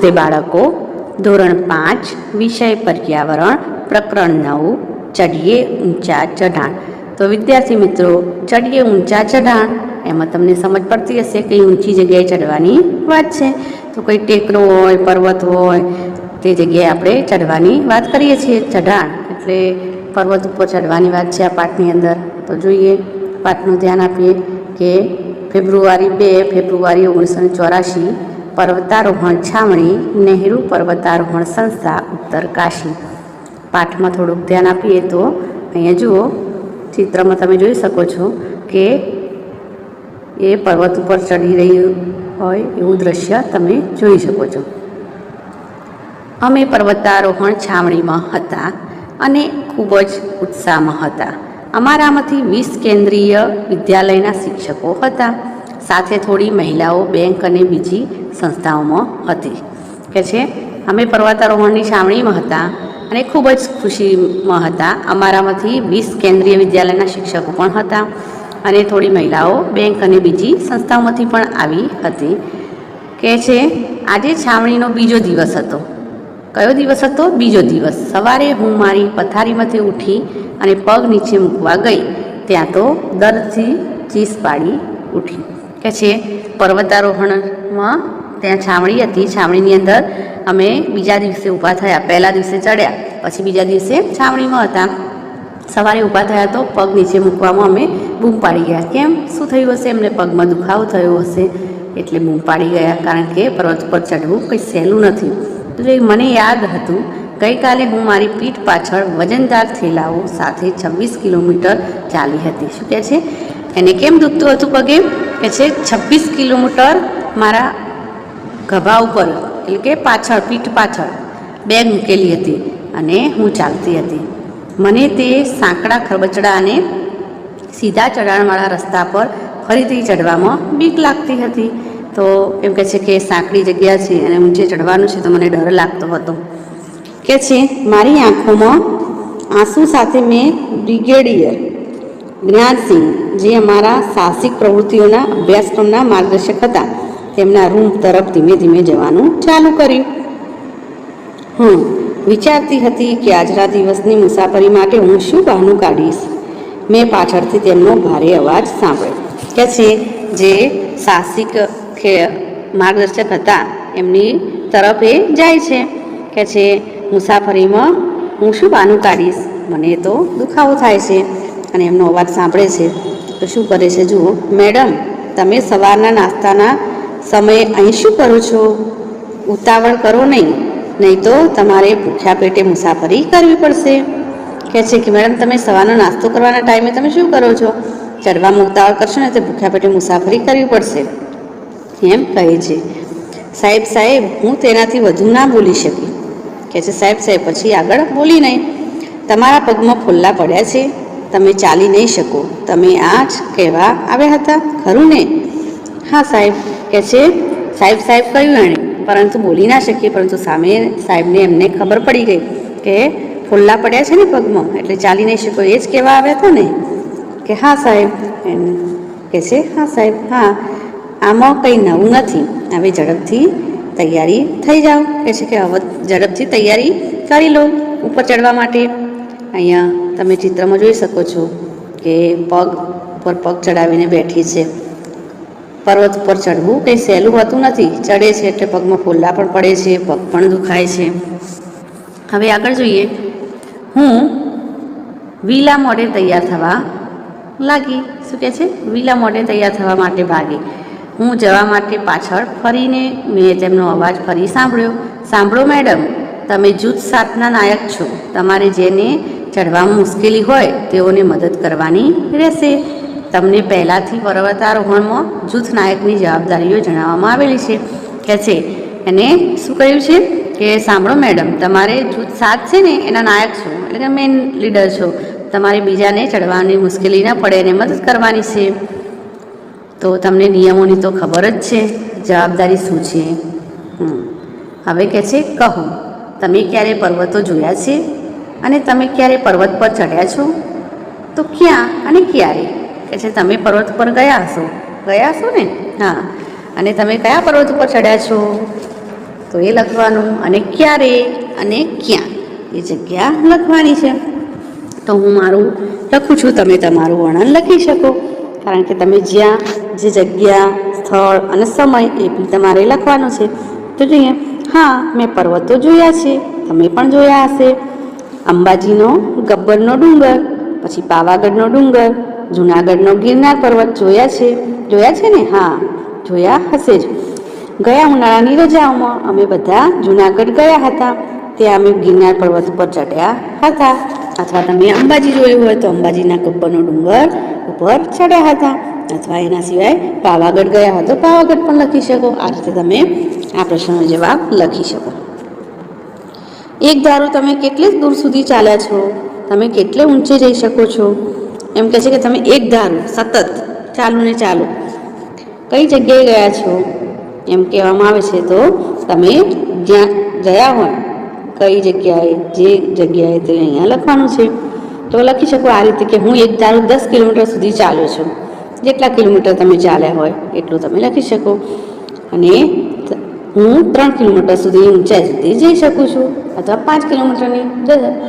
તે બાળકો ધોરણ 5 વિષય પર્યાવરણ પ્રકરણ 9 ચઢીએ ઊંચા ચઢાણ। તો વિદ્યાર્થી મિત્રો, ચઢીએ ઊંચા ચઢાણ એમાં તમને સમજ પડતી હશે કે ઊંચી જગ્યાએ ચડવાની વાત છે। તો કોઈ ટેકરો હોય, પર્વત હોય, તે જગ્યાએ આપણે ચડવાની વાત કરીએ છીએ। ચઢાણ એટલે પર્વત ઉપર ચડવાની વાત છે આ પાઠની અંદર। તો જોઈએ, પાઠનું ધ્યાન આપીએ કે ફેબ્રુઆરી 2 ફેબ્રુઆરી 1984 પર્વતારોહણ છાવણી, નહેરુ પર્વતારોહણ સંસ્થા, ઉત્તરકાશી। પાઠમાં થોડુંક ધ્યાન આપીએ તો અહીંયા જુઓ, ચિત્રમાં તમે જોઈ શકો છો કે એ પર્વત ઉપર ચડી રહ્યું હોય એવું દ્રશ્ય તમે જોઈ શકો છો। અમે પર્વતારોહણ છાવણીમાં હતા અને ખૂબ જ ઉત્સાહમાં હતા। અમારામાંથી 20 કેન્દ્રીય વિદ્યાલયના શિક્ષકો હતા, સાથે થોડી મહિલાઓ બેંક અને બીજી સંસ્થાઓમાં હતી। કે છે અમે પર્વતારોહણની છાવણીમાં હતા અને ખૂબ જ ખુશીમાં હતા। અમારામાંથી 20 કેન્દ્રીય વિદ્યાલયના શિક્ષકો પણ હતા અને થોડી મહિલાઓ બેંક અને બીજી સંસ્થાઓમાંથી પણ આવી હતી। કે છે આજે છાવણીનો બીજો દિવસ હતો। કયો દિવસ હતો? બીજો દિવસ। સવારે હું મારી પથારીમાંથી ઉઠી અને પગ નીચે મૂકવા ગઈ ત્યાં તો દર્દથી ચીસ પાડી ઉઠી। કે છે પર્વતારોહણમાં ત્યાં છાવણી હતી, છાવણીની અંદર અમે બીજા દિવસે ઊભા થયા। પહેલા દિવસે ચડ્યા, પછી બીજા દિવસે છાવણીમાં હતા। સવારે ઊભા થયા તો પગ નીચે મૂકવામાં અમે બૂમ પાડી ગયા। કેમ? શું થયું હશે? એમને પગમાં દુખાવો થયો હશે એટલે બૂમ પાડી ગયા, કારણ કે પર્વત પર ચડવું કંઈ સહેલું નથી। તો મને યાદ હતું, ગઈકાલે હું મારી પીઠ પાછળ વજનદાર થેલાઓ સાથે 26 કિલોમીટર ચાલી હતી। શું કહે છે? એને કેમ દુખતું હતું પગે? કે છે 26 કિલોમીટર મારા ખભા ઉપર એટલે કે પાછળ, પીઠ પાછળ બેગ મૂકેલી હતી અને હું ચાલતી હતી। મને તે સાંકડા ખરબચડા અને સીધા ચઢાણવાળા રસ્તા પર ફરીથી ચડવામાં બીક લાગતી હતી। તો એમ કહે છે કે સાંકડી જગ્યા છે અને ઊંચે ચડવાનું છે તો મને ડર લાગતો હતો। કે છે મારી આંખોમાં આંસુ સાથે મેં બ્રિગેડિયર જ્ઞાનસિંહ, જે અમારા સાહસિક પ્રવૃત્તિઓના અભ્યાસક્રમના માર્ગદર્શક હતા, તેમના રૂમ તરફ ધીમે ધીમે જવાનું ચાલુ કર્યું। હું વિચારતી હતી કે આજના દિવસની મુસાફરી માટે હું શું બહાનું કાઢીશ। મેં પાછળથી તેમનો ભારે અવાજ સાંભળ્યો। કે છે જે સાહસિક માર્ગદર્શક હતા એમની તરફ એ જાય છે। કે છે મુસાફરીમાં હું શું બહાનું કાઢીશ, મને તો દુખાવો થાય છે, અને એમનો અવાજ સાંભળે છે તો શું કરે છે જુઓ, મેડમ તમે સવારના નાસ્તાના સમયે અહીં શું કરો છો? ઉતાવળ કરો નહીં તો તમારે ભૂખ્યા પેટે મુસાફરી કરવી પડશે। કહે છે કે મેડમ તમે સવારનો નાસ્તો કરવાના ટાઈમે તમે શું કરો છો? ચડવામાં ઉતાવળ કરશો ને તો ભૂખ્યા પેટે મુસાફરી કરવી પડશે, એમ કહે છે। સાહેબ હું તેનાથી વધુ ના બોલી શકી। કહે છે સાહેબ પછી આગળ બોલી નહીં। તમારા પગમાં ફોલ્લા પડ્યા છે, તમે ચાલી નહીં શકો, તમે આ જ કહેવા આવ્યા હતા ખરું ને? હા સાહેબ। કહે છે સાહેબ કહ્યું એણે, પરંતુ બોલી ના શકીએ। પરંતુ સામે સાહેબને એમને ખબર પડી ગઈ કે ફોલ્લા પડ્યા છે ને પગમાં, એટલે ચાલી નહીં શકો, એ જ કહેવા આવ્યા હતા ને? કે હા સાહેબ। એને કહે છે હા સાહેબ, હા આમાં કંઈ નવું નથી, હવે ઝડપથી તૈયારી થઈ જાઓ। કહે છે કે હવે ઝડપથી તૈયારી કરી લો ઉપર ચડવા માટે। અહીંયા તમે ચિત્રમાં જોઈ શકો છો કે પગ ઉપર પગ ચડાવીને બેઠી છે। પર્વત ઉપર ચડવું કંઈ સહેલું હોતું નથી, ચડે છે એટલે પગમાં ફોલ્લા પણ પડે છે, પગ પણ દુખાય છે। હવે આગળ જોઈએ, હું વિલા મોડે તૈયાર થવા લાગી। શું કહે છે? વિલા મોડે તૈયાર થવા માટે ભાગી। હું જવા માટે પાછળ ફરીને મેં તેમનો અવાજ ફરી સાંભળ્યો। સાંભળો મેડમ, તમે જૂથ 7ના નાયક છો, તમારે જેને ચડવામાં મુશ્કેલી હોય તેઓને મદદ કરવાની રહેશે। તમને પહેલાંથી પર્વતારોહણમાં જૂથ નાયકની જવાબદારીઓ જણાવવામાં આવેલી છે। કે છે એને શું કહ્યું છે કે સાંભળો મેડમ, તમારે જૂથ 7 છે ને એના નાયક છો, એટલે કે મેઇન લીડર છો, તમારે બીજાને ચડવાની મુશ્કેલી ના પડે એને મદદ કરવાની છે। તો તમને નિયમોની તો ખબર જ છે, જવાબદારી શું છે। હવે કહે છે કહો, તમે ક્યારે પર્વતો જોયા છે અને તમે ક્યારે પર્વત પર ચડ્યા છો? તો ક્યાં અને ક્યારે? કહે છે તમે પર્વત પર ગયા હશો ને? હા। અને તમે કયા પર્વત ઉપર ચડ્યા છો? તો એ લખવાનું, અને ક્યારે અને ક્યાં એ જગ્યા લખવાની છે. તો હું મારું લખું છું, તમે તમારું વર્ણન લખી શકો, કારણ કે તમે જ્યાં જે જગ્યા, સ્થળ અને સમય એ બી તમારે લખવાનું છે. તો જોઈએ, હા, મેં પર્વતો જોયા છે, તમે પણ જોયા હશે. અંબાજીનો ગબ્બરનો ડુંગર, પછી પાવાગઢનો ડુંગર, જૂનાગઢનો ગિરનાર પર્વત જોયા છે ને? હા, જોયા હશે જ. ગયા ઉનાળાની રજાઓમાં અમે બધા જૂનાગઢ ગયા હતા, ત્યાં અમે ગિરનાર પર્વત ઉપર ચડ્યા હતા. અથવા તમે અંબાજી જોયું હોય તો અંબાજીના ગબ્બરનો ડુંગર ઉપર ચડ્યા હતા. અથવા એના સિવાય પાવાગઢ ગયા હોય તો પાવાગઢ પણ લખી શકો. આ રીતે તમે આ પ્રશ્નનો જવાબ લખી શકો. એક ધારો તમે કેટલે દૂર સુધી ચાલ્યા છો? તમે કેટલે ઊંચે જઈ શકો છો? એમ કહે છે કે તમે એક ધારો સતત ચાલુ ને ચાલુ કઈ જગ્યાએ ગયા છો એમ કહેવામાં આવે છે. તો તમે જ્યાં ગયા હોય કઈ જગ્યાએ, જે જગ્યાએ તે અહીંયા લખવાનું છે. તો લખી શકો આ રીતે કે હું એક ધારો 10 કિલોમીટર સુધી ચાલ્યો છું. જેટલા કિલોમીટર તમે ચાલ્યા હોય એટલું તમે લખી શકો. અને હું 3 કિલોમીટર સુધી ઊંચાઈ સુધી જઈ શકું છું, અથવા 5 કિલોમીટરની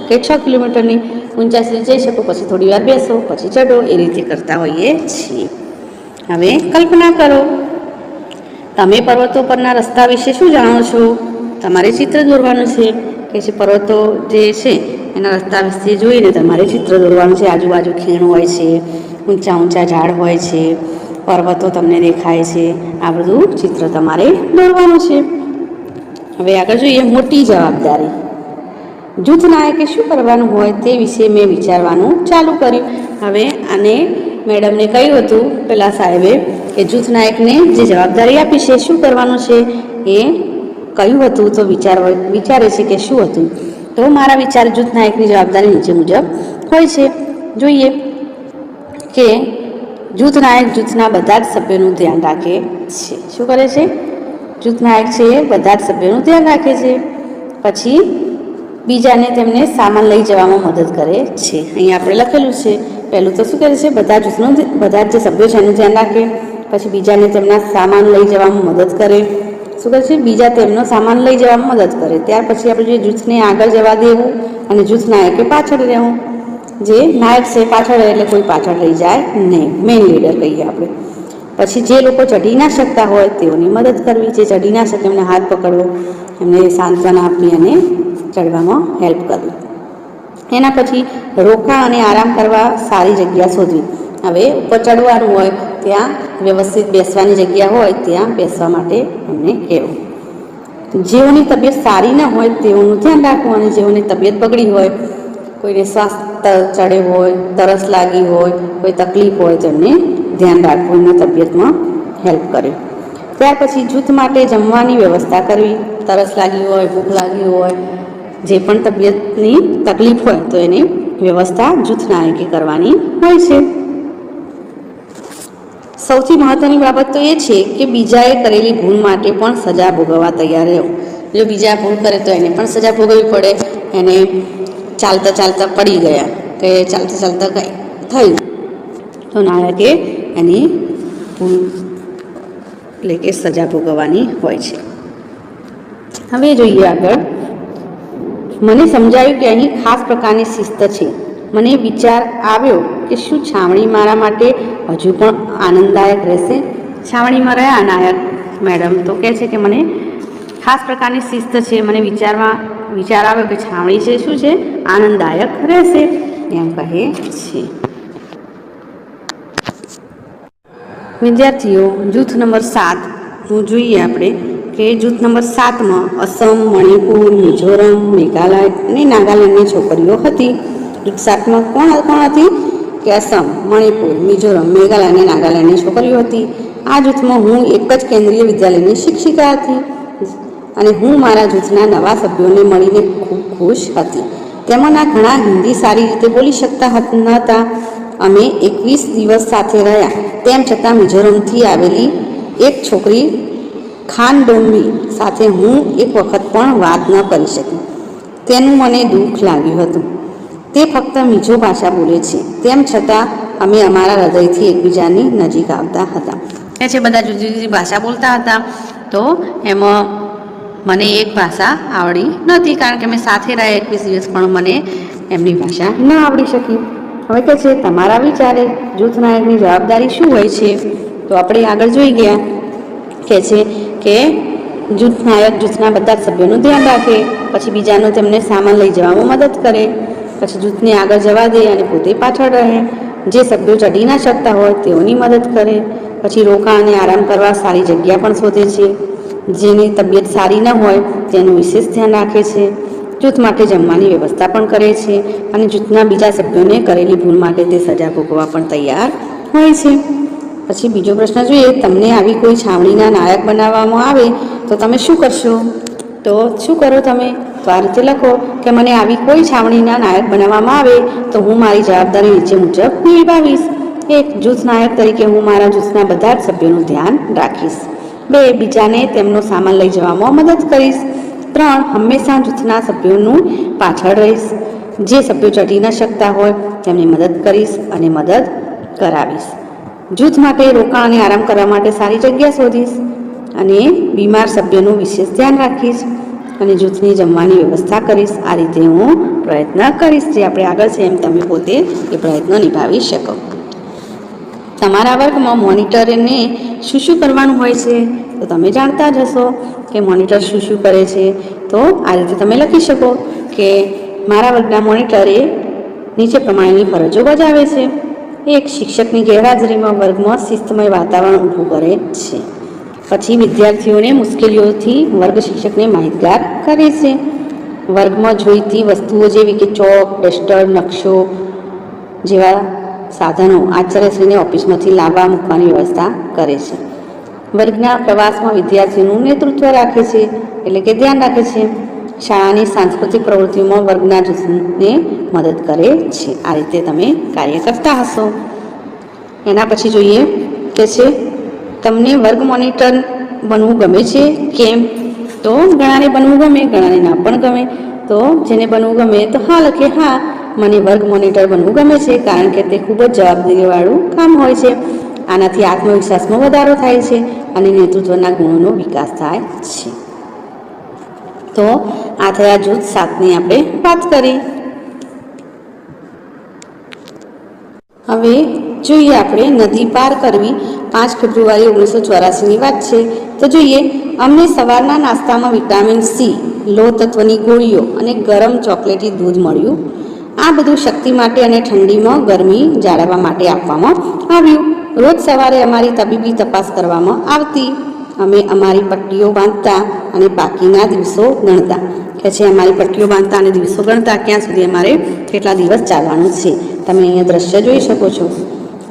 કે 6 કિલોમીટરની ઊંચાઈ સુધી જઈ શકો. પછી થોડી વાર બેસો, પછી ચઢો, એ રીતે કરતા હોઈએ છીએ. હવે કલ્પના કરો, તમે પર્વતો પરના રસ્તા વિશે શું જાણો છો? તમારે ચિત્ર દોરવાનું છે કે જે પર્વતો જે છે એના રસ્તા વિશે જોઈને તમારે ચિત્ર દોરવાનું છે. આજુબાજુ ખીણ હોય છે, ઊંચા ઊંચા ઝાડ હોય છે, પર્વતો તમને દેખાય છે. આ બધું ચિત્ર તમારે દોરવાનું છે. હવે આગળ જોઈએ, મોટી જવાબદારી. જૂથ નાયકે શું કરવાનું હોય તે વિશે મેં વિચારવાનું ચાલુ કર્યું. હવે આને મેડમને કહ્યું હતું પેલા સાહેબે કે જૂથ નાયકને જે જવાબદારી આપી છે, શું કરવાનું છે એ કહ્યું હતું. તો વિચારે છે કે શું હતું. તો મારા વિચાર જૂથ નાયકની જવાબદારી નીચે મુજબ હોય છે. જોઈએ કે જૂથ નાયક જૂથના બધા જ સભ્યોનું ધ્યાન રાખે છે. શું કરે છે? જૂથ નાયક છે એ બધા જ સભ્યોનું ધ્યાન રાખે છે. પછી બીજાને તેમને સામાન લઈ જવામાં મદદ કરે છે. અહીંયા આપણે લખેલું છે. પહેલું તો શું કરે છે? બધા જે સભ્યો છે એનું ધ્યાન રાખે. પછી બીજાને તેમના સામાન લઈ જવામાં મદદ કરે. શું કરે છે? બીજા તેમનો સામાન લઈ જવામાં મદદ કરે. ત્યાર પછી આપણે જે જૂથને આગળ જવા દેવું અને જૂથ નાયકે પાછળ રહેવું. જે નાયક છે પાછળ રહે એટલે કોઈ પાછળ રહી જાય નહીં, મેઇન લીડર કહીએ આપણે. પછી જે લોકો ચઢી ના શકતા હોય તેઓની મદદ કરવી. જે ચઢી ના શકે એમને હાથ પકડવો, એમને સાંત્વના આપવી અને ચડવામાં હેલ્પ કરવી. એના પછી રોકા અને આરામ કરવા સારી જગ્યા શોધવી. હવે ઉપર ચડવાનું હોય ત્યાં વ્યવસ્થિત બેસવાની જગ્યા હોય ત્યાં બેસવા માટે એમને કહેવું. જેઓની તબિયત સારી ન હોય તેઓનું ધ્યાન રાખવું, અને જેઓની તબિયત બગડી હોય, કોઈને શ્વાસ ચડે હોય, તરસ લાગી હોય, કોઈ તકલીફ હોય તેમને ધ્યાન રાખવું, એમની તબિયતમાં હેલ્પ કરે. ત્યાર પછી જૂથ માટે જમવાની વ્યવસ્થા કરવી. તરસ લાગી હોય, ભૂખ લાગી હોય, જે પણ તબિયતની તકલીફ હોય તો એની વ્યવસ્થા જૂથ નાયકે કરવાની હોય છે. સૌથી મહત્વની બાબત તો એ છે કે બીજાએ કરેલી ભૂલ માટે પણ સજા ભોગવવા તૈયાર રહેવું. જો બીજા ભૂલ કરે તો એને પણ સજા ભોગવવી પડે. એને ચાલતા ચાલતા પડી ગયા કે ચાલતા ચાલતા કંઈ થયું તો નાયકે એની ભૂલ એટલે કે સજા ભોગવવાની હોય છે. હવે જોઈએ આગળ. મને સમજાયું કે અહીં ખાસ પ્રકારની શિસ્ત છે. મને વિચાર આવ્યો કે શું છાવણી મારા માટે હજુ પણ આનંદદાયક રહેશે? છાવણીમાં રહ્યા નાયક મેડમ તો કહે છે કે મને ખાસ પ્રકારની શિસ્ત છે. મને વિચાર આવ્યો કે છાવણી છે શું છે આનંદદાયક રહેશે એમ કહે છે. વિદ્યાર્થીઓ, જૂથ નંબર 7 જોઈએ આપણે કે જૂથ નંબર 7માં અસમ, મણિપુર, મિઝોરમ, મેઘાલય અને નાગાલેન્ડની છોકરીઓ હતી. જૂથ 7માં કોણ હતી? કે અસમ, મણિપુર, મિઝોરમ, મેઘાલય અને નાગાલેન્ડની છોકરીઓ હતી. આ જૂથમાં હું એક જ કેન્દ્રીય વિદ્યાલયની શિક્ષિકા હતી અને હું મારા જૂથના નવા સભ્યોને મળીને ખૂબ ખુશ હતી. તેમાંના ઘણા હિન્દી સારી રીતે બોલી શકતા નહોતા. અમે 21 દિવસ સાથે રહ્યા, તેમ છતાં મિઝોરમથી આવેલી એક છોકરી ખાનડોમ્બી સાથે હું એક વખત પણ વાત ન કરી શકી. તેનું મને દુઃખ લાગ્યું હતું. તે ફક્ત મિઝો ભાષા બોલે છે, તેમ છતાં અમે અમારા હૃદયથી એકબીજાની નજીક આવતા હતા. એ છે બધા જુદી જુદી ભાષા બોલતા હતા. તો એમાં મને એક ભાષા આવડી નહોતી, કારણ કે મેં સાથે રહ્યા 21 દિવસ, પણ મને એમની ભાષા ન આવડી શકી. હવે કે છે તમારા વિચારે જૂથ નાયકની જવાબદારી શું હોય છે? તો આપણે આગળ જોઈ ગયા કે છે કે જૂથ નાયક જૂથના બધા જ સભ્યોનું ધ્યાન રાખે, પછી બીજાનો તેમને સામાન લઈ જવામાં મદદ કરે, પછી જૂથને આગળ જવા દે અને પોતે પાછળ રહે, જે સભ્યો ચડી ના શકતા હોય તેઓની મદદ કરે, પછી રોકાણ અને આરામ કરવા સારી જગ્યા પણ શોધે છે, જેની તબિયત સારી ન હોય તેનું વિશેષ ધ્યાન રાખે છે, જૂથ માટે જમવાની વ્યવસ્થા પણ કરે છે, અને જૂથના બીજા સભ્યોને કરેલી ભૂલ માટે તે સજા ભોગવવા પણ તૈયાર હોય છે. પછી બીજો પ્રશ્ન જોઈએ, તમને આવી કોઈ છાવણીના નાયક બનાવવામાં આવે તો તમે શું કરશો? તો શું કરો તમે? તો આ રીતે લખો કે મને આવી કોઈ છાવણીના નાયક બનાવવામાં આવે તો હું મારી જવાબદારી નીચે મુજબ નિભાવીશ. 1. જૂથ નાયક તરીકે હું મારા જૂથના બધા જ સભ્યોનું ધ્યાન રાખીશ. 2. બીજાને તેમનો સામાન લઈ જવામાં મદદ કરીશ. 3. હંમેશા જૂથના સભ્યોનું પાછળ રહીશ. જે સભ્યો ચઢી ન શકતા હોય તેમની મદદ કરીશ અને મદદ કરાવીશ. જૂથ માટે રોકાણ અને આરામ કરવા માટે સારી જગ્યા શોધીશ, અને બીમાર સભ્યનું વિશેષ ધ્યાન રાખીશ, અને જૂથની જમવાની વ્યવસ્થા કરીશ. આ રીતે હું પ્રયત્ન કરીશ. જે આપણે આગળ છે એમ તમે પોતે એ પ્રયત્ન નિભાવી શકો. તમારા વર્ગમાં મોનિટરને શું શું કરવાનું હોય છે? તો તમે જાણતા જ હશો કે મોનિટર શું શું કરે છે. તો આ રીતે તમે લખી શકો કે મારા વર્ગના મોનિટરે નીચે પ્રમાણેની ફરજો બજાવે છે. 1. શિક્ષકની ગેરહાજરીમાં વર્ગમાં શિસ્તમય વાતાવરણ ઊભું કરે છે. પછી વિદ્યાર્થીઓને મુશ્કેલીઓથી વર્ગ શિક્ષકને માહિતગાર કરે છે. વર્ગમાં જોઈતી વસ્તુઓ જેવી કે ચોક, ડસ્ટર, નકશો જેવા સાધનો આચાર્યશ્રીને ઓફિસમાંથી લાવવા મૂકવાની વ્યવસ્થા કરે છે. વર્ગના પ્રવાસમાં વિદ્યાર્થીઓનું નેતૃત્વ રાખે છે, એટલે કે ધ્યાન રાખે છે. શાળાની સાંસ્કૃતિક પ્રવૃત્તિઓમાં વર્ગના જૂથને મદદ કરે છે. આ રીતે તમે કાર્ય કરતા હશો. એના પછી જોઈએ કે છે તમને વર્ગ મોનિટર બનવું ગમે છે? કેમ? તો ઘણાને બનવું ગમે, ઘણાને ના પણ ગમે. તો જેને બનવું ગમે તો હા લખે, હા મને વર્ગ મોનિટર બનવું ગમે છે, કારણ કે તે ખૂબ જ જવાબદારીવાળું કામ હોય છે. આનાથી આત્મવિશ્વાસમાં વધારો થાય છે અને નેતૃત્વના ગુણોનો વિકાસ થાય છે. તો આ થયા જૂથ 7ની આપણે વાત કરી. હવે જોઈએ આપણે નદી પાર કરવી. 5 ફેબ્રુઆરી 1984ની વાત છે. તો જોઈએ, અમને સવારના નાસ્તામાં વિટામિન સી, લોહ તત્વની ગોળીઓ અને ગરમ ચોકલેટી દૂધ મળ્યું. આ બધું શક્તિ માટે અને ઠંડીમાં ગરમી જાળવવા માટે આપવામાં આવ્યું. રોજ સવારે અમારી તબીબી તપાસ કરવામાં આવતી. અમે અમારી પટ્ટીઓ બાંધતા અને બાકીના દિવસો ગણતા. કે છે અમારી પટ્ટીઓ બાંધતા અને દિવસો ગણતા, ક્યાં સુધી અમારે કેટલા દિવસ ચાલવાનું છે. તમે અહીંયા દ્રશ્ય જોઈ શકો છો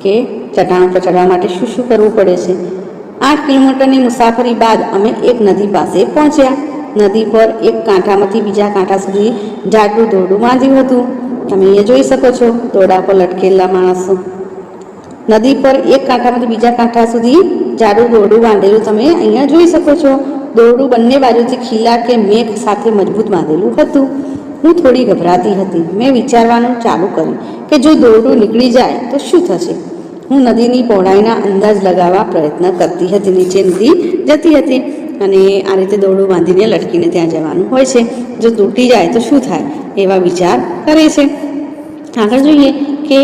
કે ચઢાણ પર ચડવા માટે શું શું કરવું પડે છે. 8 કિલોમીટરની મુસાફરી બાદ અમે એક નદી પાસે પહોંચ્યા. નદી પર એક કાંઠામાંથી બીજા કાંઠા સુધી જાડું દોરડું બાંધ્યું હતું. તમે અહીંયા જોઈ શકો છો દોરડા પર લટકેલા માણસો. નદી પર એક કાંઠામાંથી બીજા કાંઠા સુધી જાડું દોરડું બાંધેલું તમે અહીંયા જોઈ શકો છો. દોરડું બંને બાજુથી ખીલા કે મેઘ સાથે મજબૂત બાંધેલું હતું. હું થોડી ગભરાતી હતી. મેં વિચારવાનું ચાલુ કર્યું કે જો દોરડું નીકળી જાય તો શું થશે. હું નદીની પહોળાઈના અંદાજ લગાવવા પ્રયત્ન કરતી હતી. નીચે નદી જતી હતી અને આ રીતે દોરડું બાંધીને લટકીને ત્યાં જવાનું હોય છે. જો તૂટી જાય તો શું થાય, એવા વિચાર કરે છે. આગળ જોઈએ કે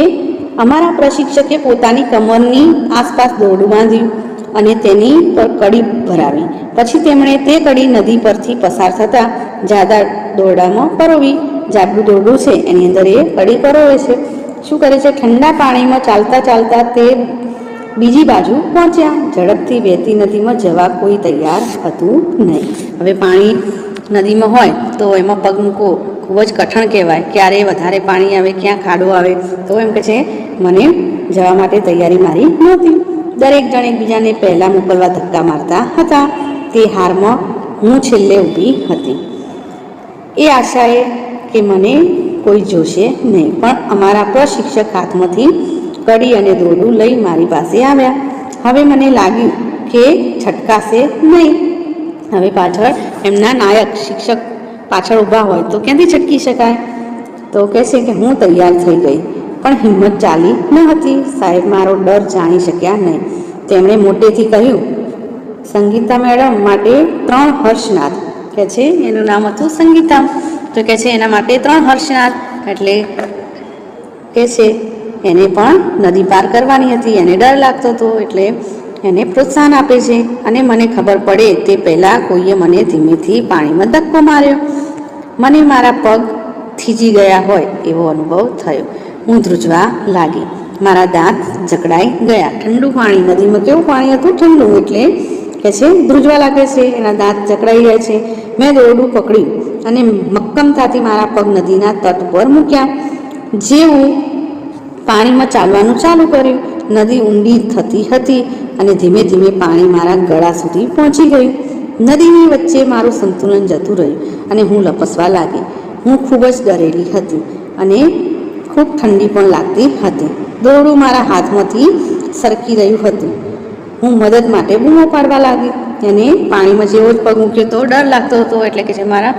અમારા પ્રશિક્ષકે પોતાની કમરની આસપાસ દોરડું બાંધ્યું અને તેની પર કડી ભરાવી. પછી તેમણે તે કડી નદી પરથી પસાર થતાં જાડા દોરડામાં પરોવી. જાડું દોરડું છે એની અંદર એ કડી પરોવે છે. શું કરે છે, ઠંડા પાણીમાં ચાલતા ચાલતા તે બીજી બાજુ પહોંચ્યા. ઝડપથી વહેતી નદીમાં જવા કોઈ તૈયાર હતું નહીં. હવે પાણી નદીમાં હોય તો એમાં પગ મૂકવો ખૂબ જ કઠણ કહેવાય. ક્યારે વધારે પાણી આવે, ક્યાં ખાડો આવે. તો એમ કે છે મને જવા માટે તૈયારી મારી નહોતી. દરેક જણ એકબીજાને પહેલાં મોકલવા ધક્કા મારતા હતા. તે હારમાં હું છેલ્લે ઊભી હતી, એ આશાએ કે મને કોઈ જોશે નહીં. પણ અમારા પ્રશિક્ષક હાથમાંથી કડી અને દોરડું લઈ મારી પાસે આવ્યા. હવે મને લાગ્યું કે છટકાશે નહીં. હવે પાછળ એમના નાયક શિક્ષક પાછળ ઊભા હોય તો ક્યાંથી છટકી શકાય. તો કહેશે કે હું તૈયાર થઈ ગઈ, પણ હિંમત ચાલી ન હતી. સાહેબ મારો ડર જાણી શક્યા નહીં. તેમણે મોટેથી કહ્યું, સંગીતા મેડમ માટે 3 હર્ષનાદ. કે છે એનું નામ હતું સંગીતા. તો કે છે એના માટે 3 હર્ષનાદ, એટલે કે છે એને પણ નદી પાર કરવાની હતી, એને ડર લાગતો હતો, એટલે એને પ્રોત્સાહન આપે છે. અને મને ખબર પડે તે પહેલાં કોઈએ મને ધીમેથી પાણીમાં ધક્કો માર્યો. મને મારા પગ થીજી ગયા હોય એવો અનુભવ થયો. હું ધ્રુજવા લાગી, મારા દાંત જકડાઈ ગયા. ઠંડુ પાણી, નદીમાં કેવું પાણી હતું? ઠંડુ, એટલે કે છે ધ્રુજવા લાગે છે, એના દાંત જકડાઈ જાય છે. મેં દોરડું પકડ્યું અને મક્કમતાથી મારા પગ નદીના તટ પર મૂક્યા. જેવું પાણીમાં ચાલવાનું ચાલુ કર્યું, નદી ઊંડી થતી હતી અને ધીમે ધીમે પાણી મારા ગળા સુધી પહોંચી ગયું. નદીની વચ્ચે મારું સંતુલન જતું રહ્યું અને હું લપસવા લાગી. હું ખૂબ જ ડરેલી હતી અને ખૂબ ઠંડી પણ લાગતી હતી. દોરડું મારા હાથમાંથી સરકી રહ્યું હતું. હું મદદ માટે બૂમો પાડવા લાગી અને પાણીમાં જેવો જ પગ મૂક્યો તો ડર લાગતો હતો, એટલે કે જે મારા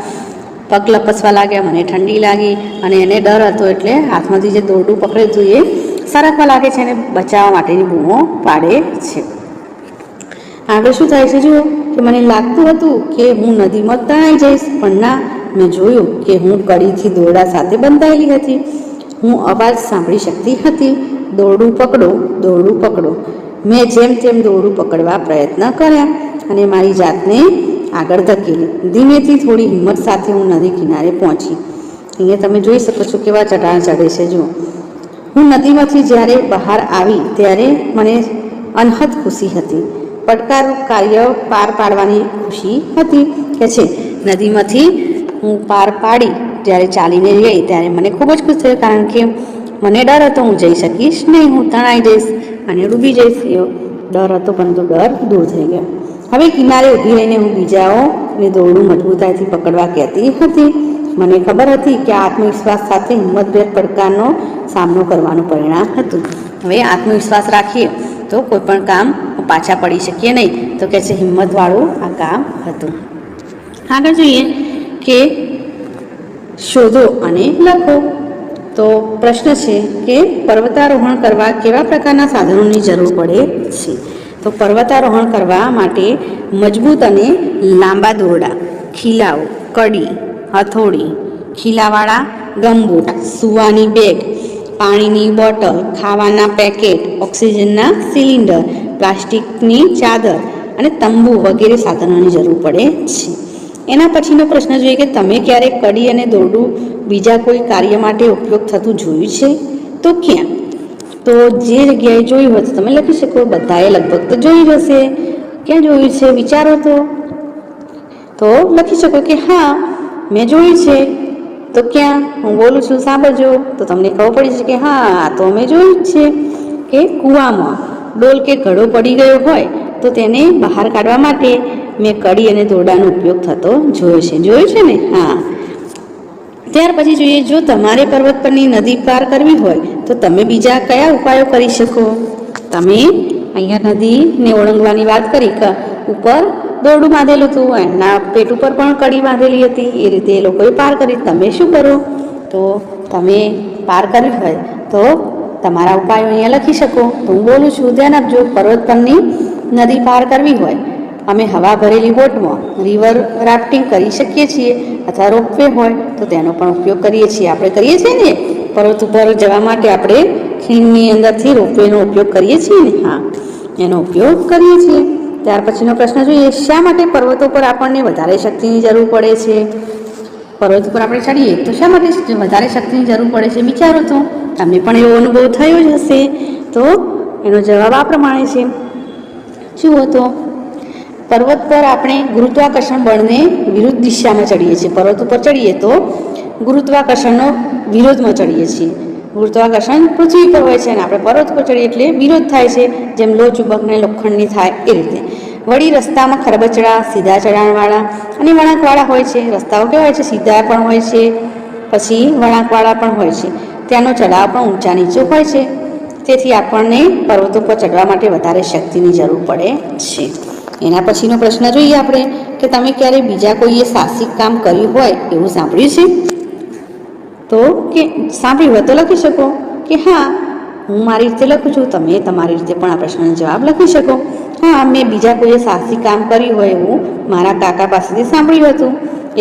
પગ લપસવા લાગ્યા, મને ઠંડી લાગી અને એને ડર હતો, એટલે હાથમાંથી જે દોરડું પકડ્યું હતું એ સરકવા લાગે છે અને બચાવવા માટેની બૂમો પાડે છે. આગળ શું થાય છે જુઓ, કે મને લાગતું હતું કે હું નદીમાં તણાઈ જઈશ, પણ ના, મેં જોયું કે હું કડીથી દોરડા સાથે બંધાયેલી હતી. હું અવાજ સાંભળી શકતી હતી, દોરડું પકડો, દોરડું પકડો. મેં જેમ તેમ દોરડું પકડવા પ્રયત્ન કર્યા અને મારી જાતને આગળ ધકેલી. ધીમેથી થોડી હિંમત સાથે હું નદી કિનારે પહોંચી. અહીંયા તમે જોઈ શકો છો કેવા ચઢાણ ચડે છે. જુઓ, હું નદીમાંથી જ્યારે બહાર આવી ત્યારે મને અનહદ ખુશી હતી. પડકારરૂપ કાર્ય પાર પાડવાની ખુશી હતી. કે છે નદીમાંથી હું પાર પાડી જ્યારે ચાલીને ગઈ ત્યારે મને ખૂબ જ ખુશ થયું, કારણ કે મને ડર હતો હું જઈ શકીશ નહીં, હું તણાઈ જઈશ અને ડૂબી જઈશ, એવો ડર હતો, પરંતુ ડર દૂર થઈ ગયો. હવે કિનારે ઊભી રહીને હું બીજાઓને દોરડું મજબૂતાઈથી પકડવા કહેતી હતી. મને ખબર હતી કે આત્મવિશ્વાસ સાથે હિંમતભેર પડકારનો સામનો કરવાનું પરિણામ હતું. હવે આત્મવિશ્વાસ રાખીએ તો કોઈ પણ કામ પાછા પડી શકીએ નહીં. તો કે છે હિંમતવાળું આ કામ હતું. આગળ જોઈએ કે શોધો અને લખો. તો પ્રશ્ન છે કે પર્વતારોહણ કરવા કેવા પ્રકારના સાધનોની જરૂર પડે છે? તો પર્વતારોહણ કરવા માટે મજબૂત અને લાંબા દોરડા, ખીલાઓ, કડી, હથોડી, ખીલાવાળા ગમબૂટ, સૂવાની બેગ, પાણીની બોટલ, ખાવાના પેકેટ, ઓક્સિજનના સિલિન્ડર, પ્લાસ્ટિકની ચાદર અને તંબુ વગેરે સાધનોની જરૂર પડે છે. એના પછીનો પ્રશ્ન જોઈએ કે તમે ક્યારેક કડી અને દોરડું બીજા કોઈ કાર્ય માટે ઉપયોગ થતું જોયું છે? તો ક્યાં? તો જે જગ્યાએ જોયું હોય તો તમે લખી શકો. બધાએ લગભગ તો જોયું જ હશે. ક્યાં જોયું છે? વિચારો તો લખી શકો કે હા, મેં જોયું છે. તો ક્યાં? હું બોલું છું, સાંભળજો તો તમને ખબર પડી છે કે હા, તો મેં જોયું જ છે કે કૂવામાં ડોલ કે ઘડો પડી ગયો હોય તો તેને બહાર કાઢવા માટે મેં કડી અને દોરડાનો ઉપયોગ થતો જોયો છે. જોયું છે ને? હા. ત્યાર પછી જોઈએ, જો તમારે પર્વત પરની નદી પાર કરવી હોય તો તમે બીજા કયા ઉપાયો કરી શકો? તમે અહીંયા નદીને ઓળંગવાની વાત કરી, ઉપર દોરડું બાંધેલું હતું, એના પેટ ઉપર પણ કડી બાંધેલી હતી, એ રીતે એ લોકોએ પાર કરી. તમે શું કરો? તો તમે પાર કરવી હોય તો તમારા ઉપાયો અહીંયા લખી શકો. તો હું બોલું છું, ધ્યાન આપજો. પર્વત પરની નદી પાર કરવી હોય અમે હવા ભરેલી બોટમાં રિવર રાફ્ટિંગ કરી શકીએ છીએ, અથવા રોપવે હોય તો તેનો પણ ઉપયોગ કરીએ છીએ. આપણે કરીએ છીએ ને પર્વત ઉપર જવા માટે, આપણે ખીણની અંદરથી રોપવેનો ઉપયોગ કરીએ છીએ ને? હા, એનો ઉપયોગ કરીએ છીએ. ત્યાર પછીનો પ્રશ્ન જોઈએ, શા માટે પર્વતો પર આપણને વધારે શક્તિની જરૂર પડે છે? પર્વત ઉપર આપણે ચડીએ તો શા માટે વધારે શક્તિની જરૂર પડે છે? વિચારો તો. તમને પણ એવો અનુભવ થયો જ હશે. તો એનો જવાબ આ પ્રમાણે છે. શું હતો? પર્વત પર આપણે ગુરુત્વાકર્ષણ બળને વિરુદ્ધ દિશામાં ચડીએ છીએ. પર્વત ઉપર ચડીએ તો ગુરુત્વાકર્ષણનો વિરોધમાં ચડીએ છીએ. ગુરુત્વાકર્ષણ પૃથ્વી પર હોય છે અને આપણે પર્વત પર ચડીએ એટલે વિરોધ થાય છે, જેમ લો ચુંબકને લોખંડની થાય એ રીતે. વળી રસ્તામાં ખરબચડા, સીધા ચઢાણવાળા અને વળાંકવાળા હોય છે. રસ્તાઓ કેવા હોય છે? સીધા પણ હોય છે, પછી વળાંકવાળા પણ હોય છે. ત્યાંનો ચઢાવ પણ ઊંચા નીચો હોય છે. તેથી આપણને પર્વતો પર ચડવા માટે વધારે શક્તિની જરૂર પડે છે. એના પછીનો પ્રશ્ન જોઈએ આપણે કે તમે ક્યારે બીજા કોઈએ સાહસિક કામ કર્યું હોય એવું સાંભળ્યું છે? તો કે સાંભળ્યું હોય તો લખી શકો કે હા, હું મારી રીતે લખું છું, તમે તમારી રીતે પણ આ પ્રશ્નનો જવાબ લખી શકો. હા, મેં બીજા કોઈએ સાહસી કામ કર્યું હોય એવું મારા કાકા પાસેથી સાંભળ્યું હતું.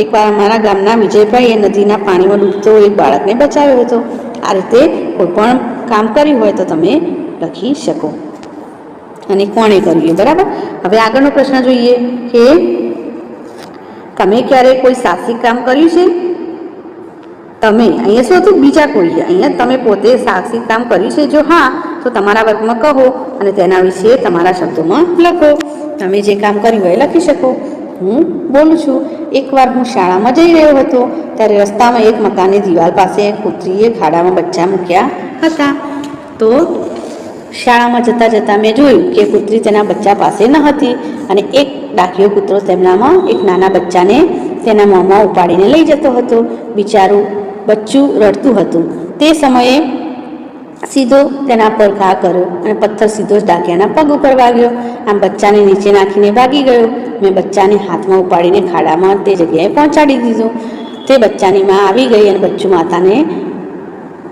એકવાર અમારા ગામના વિજયભાઈએ નદીના પાણીમાં ડૂબતો એક બાળકને બચાવ્યો હતો. આ રીતે કોઈ પણ કામ કર્યું હોય તો તમે લખી શકો અને કોણે કર્યું, બરાબર. હવે આગળનો પ્રશ્ન જોઈએ કે તમે ક્યારે કોઈ સાહસિક કામ કર્યું છે? તમે અહીંયા શું હતું? બીજા કોઈએ. અહીંયા તમે પોતે સાહસિક કામ કર્યું છે? જો હા, તો તમારા વર્ગમાં કહો અને તેના વિશે તમારા શબ્દોમાં લખો. તમે જે કામ કર્યું હોય લખી શકો. હું બોલું છું. એકવાર હું શાળામાં જઈ રહ્યો હતો, ત્યારે રસ્તામાં એક મકાનની દિવાલ પાસે કૂતરીએ ખાડામાં બચ્ચા મૂક્યા હતા. તો શાળામાં જતાં જતાં મેં જોયું કે કૂતરી તેના બચ્ચા પાસે ન હતી અને એક ડાઘિયો કૂતરો તેમનામાં એક નાના બચ્ચાને તેના મોંમાં ઉપાડીને લઈ જતો હતો. બિચારું બચ્ચું રડતું હતું. તે સમયે સીધો તેના પર ઘા કર્યો અને પથ્થર સીધો જ ડાઘિયાના પગ ઉપર વાગ્યો. આમ બચ્ચાને નીચે નાખીને ભાગી ગયો. મેં બચ્ચાને હાથમાં ઉપાડીને ખાડામાં તે જગ્યાએ પહોંચાડી દીધો. તે બચ્ચાની માં આવી ગઈ અને બચ્ચું માતાને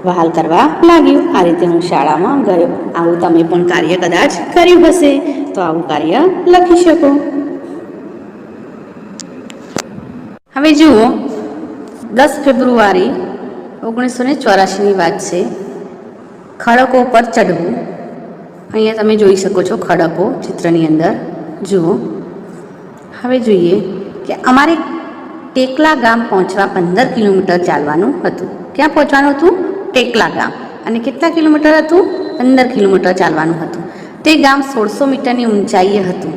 વહાલ કરવા લાગ્યું. આ રીતે હું શાળામાં ગયો. આવું તમે પણ કાર્ય કદાચ કર્યું હશે, તો આવું કાર્ય લખી શકો. હવે જુઓ, 10 ફેબ્રુઆરી 1984ની વાત છે. ખડકો પર ચડવું. અહીંયા તમે જોઈ શકો છો ખડકો ચિત્રની અંદર. જુઓ, હવે જોઈએ કે અમારે ટેકલા ગામ પહોંચવા 15 કિલોમીટર ચાલવાનું હતું. ક્યાં પહોંચવાનું હતું? ટેકલા ગામ. અને કેટલા કિલોમીટર હતું? 15 કિલોમીટર ચાલવાનું હતું. તે ગામ 1600 મીટરની ઊંચાઈએ હતું.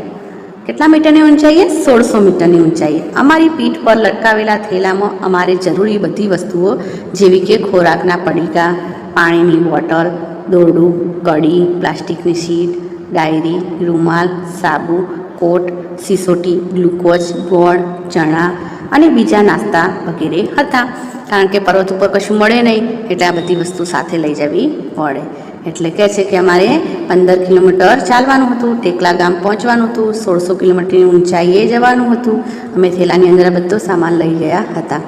કેટલા મીટરની ઊંચાઈએ? 1600 મીટરની ઊંચાઈએ. અમારી પીઠ પર લટકાવેલા થેલામાં અમારે જરૂરી બધી વસ્તુઓ જેવી કે ખોરાકના પડીકા, પાણીની બોટલ, દોરડું, કડી, પ્લાસ્ટિકની શીટ, ડાયરી, રૂમાલ, સાબુ, કોટ, સિસોટી, ગ્લુકોઝ, ગોળ, ચણા અને બીજા નાસ્તા વગેરે હતા. કારણ કે પર્વત ઉપર કશું મળે નહીં, એટલે આ બધી વસ્તુ સાથે લઈ જવી પડે. એટલે કહે છે કે અમારે 15 કિલોમીટર ચાલવાનું હતું, ટેકલા ગામ પહોંચવાનું હતું, 1600 કિલોમીટરની ઊંચાઈએ જવાનું હતું. અમે થેલાની અંદર બધો સામાન લઈ ગયા હતા.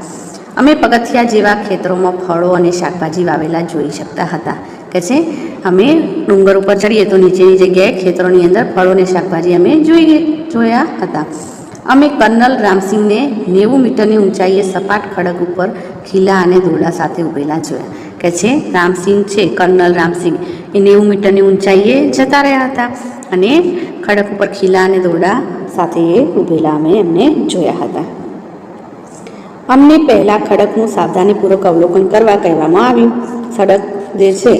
અમે પગથિયા જેવા ખેતરોમાં ફળો અને શાકભાજી વાવેલા જોઈ શકતા હતા. કે છે અમે ડુંગર ઉપર ચડીએ તો નીચેની જગ્યાએ ખેતરોની અંદર ફળો અને શાકભાજી અમે જોયા હતા. અમે કર્નલ રામસિંહને 90 મીટરની ઊંચાઈએ સપાટ ખડક ઉપર ખીલા અને દોરડા સાથે ઊભેલા જોયા. કે છે રામસિંહ છે, કર્નલ રામસિંહ એ 90 મીટરની ઊંચાઈએ જતા રહ્યા હતા અને ખડક ઉપર ખીલા અને દોરડા સાથે એ ઊભેલા અમે એમને જોયા હતા. અમને પહેલાં ખડકનું સાવધાનીપૂર્વક અવલોકન કરવા કહેવામાં આવ્યું. સડક જે છે,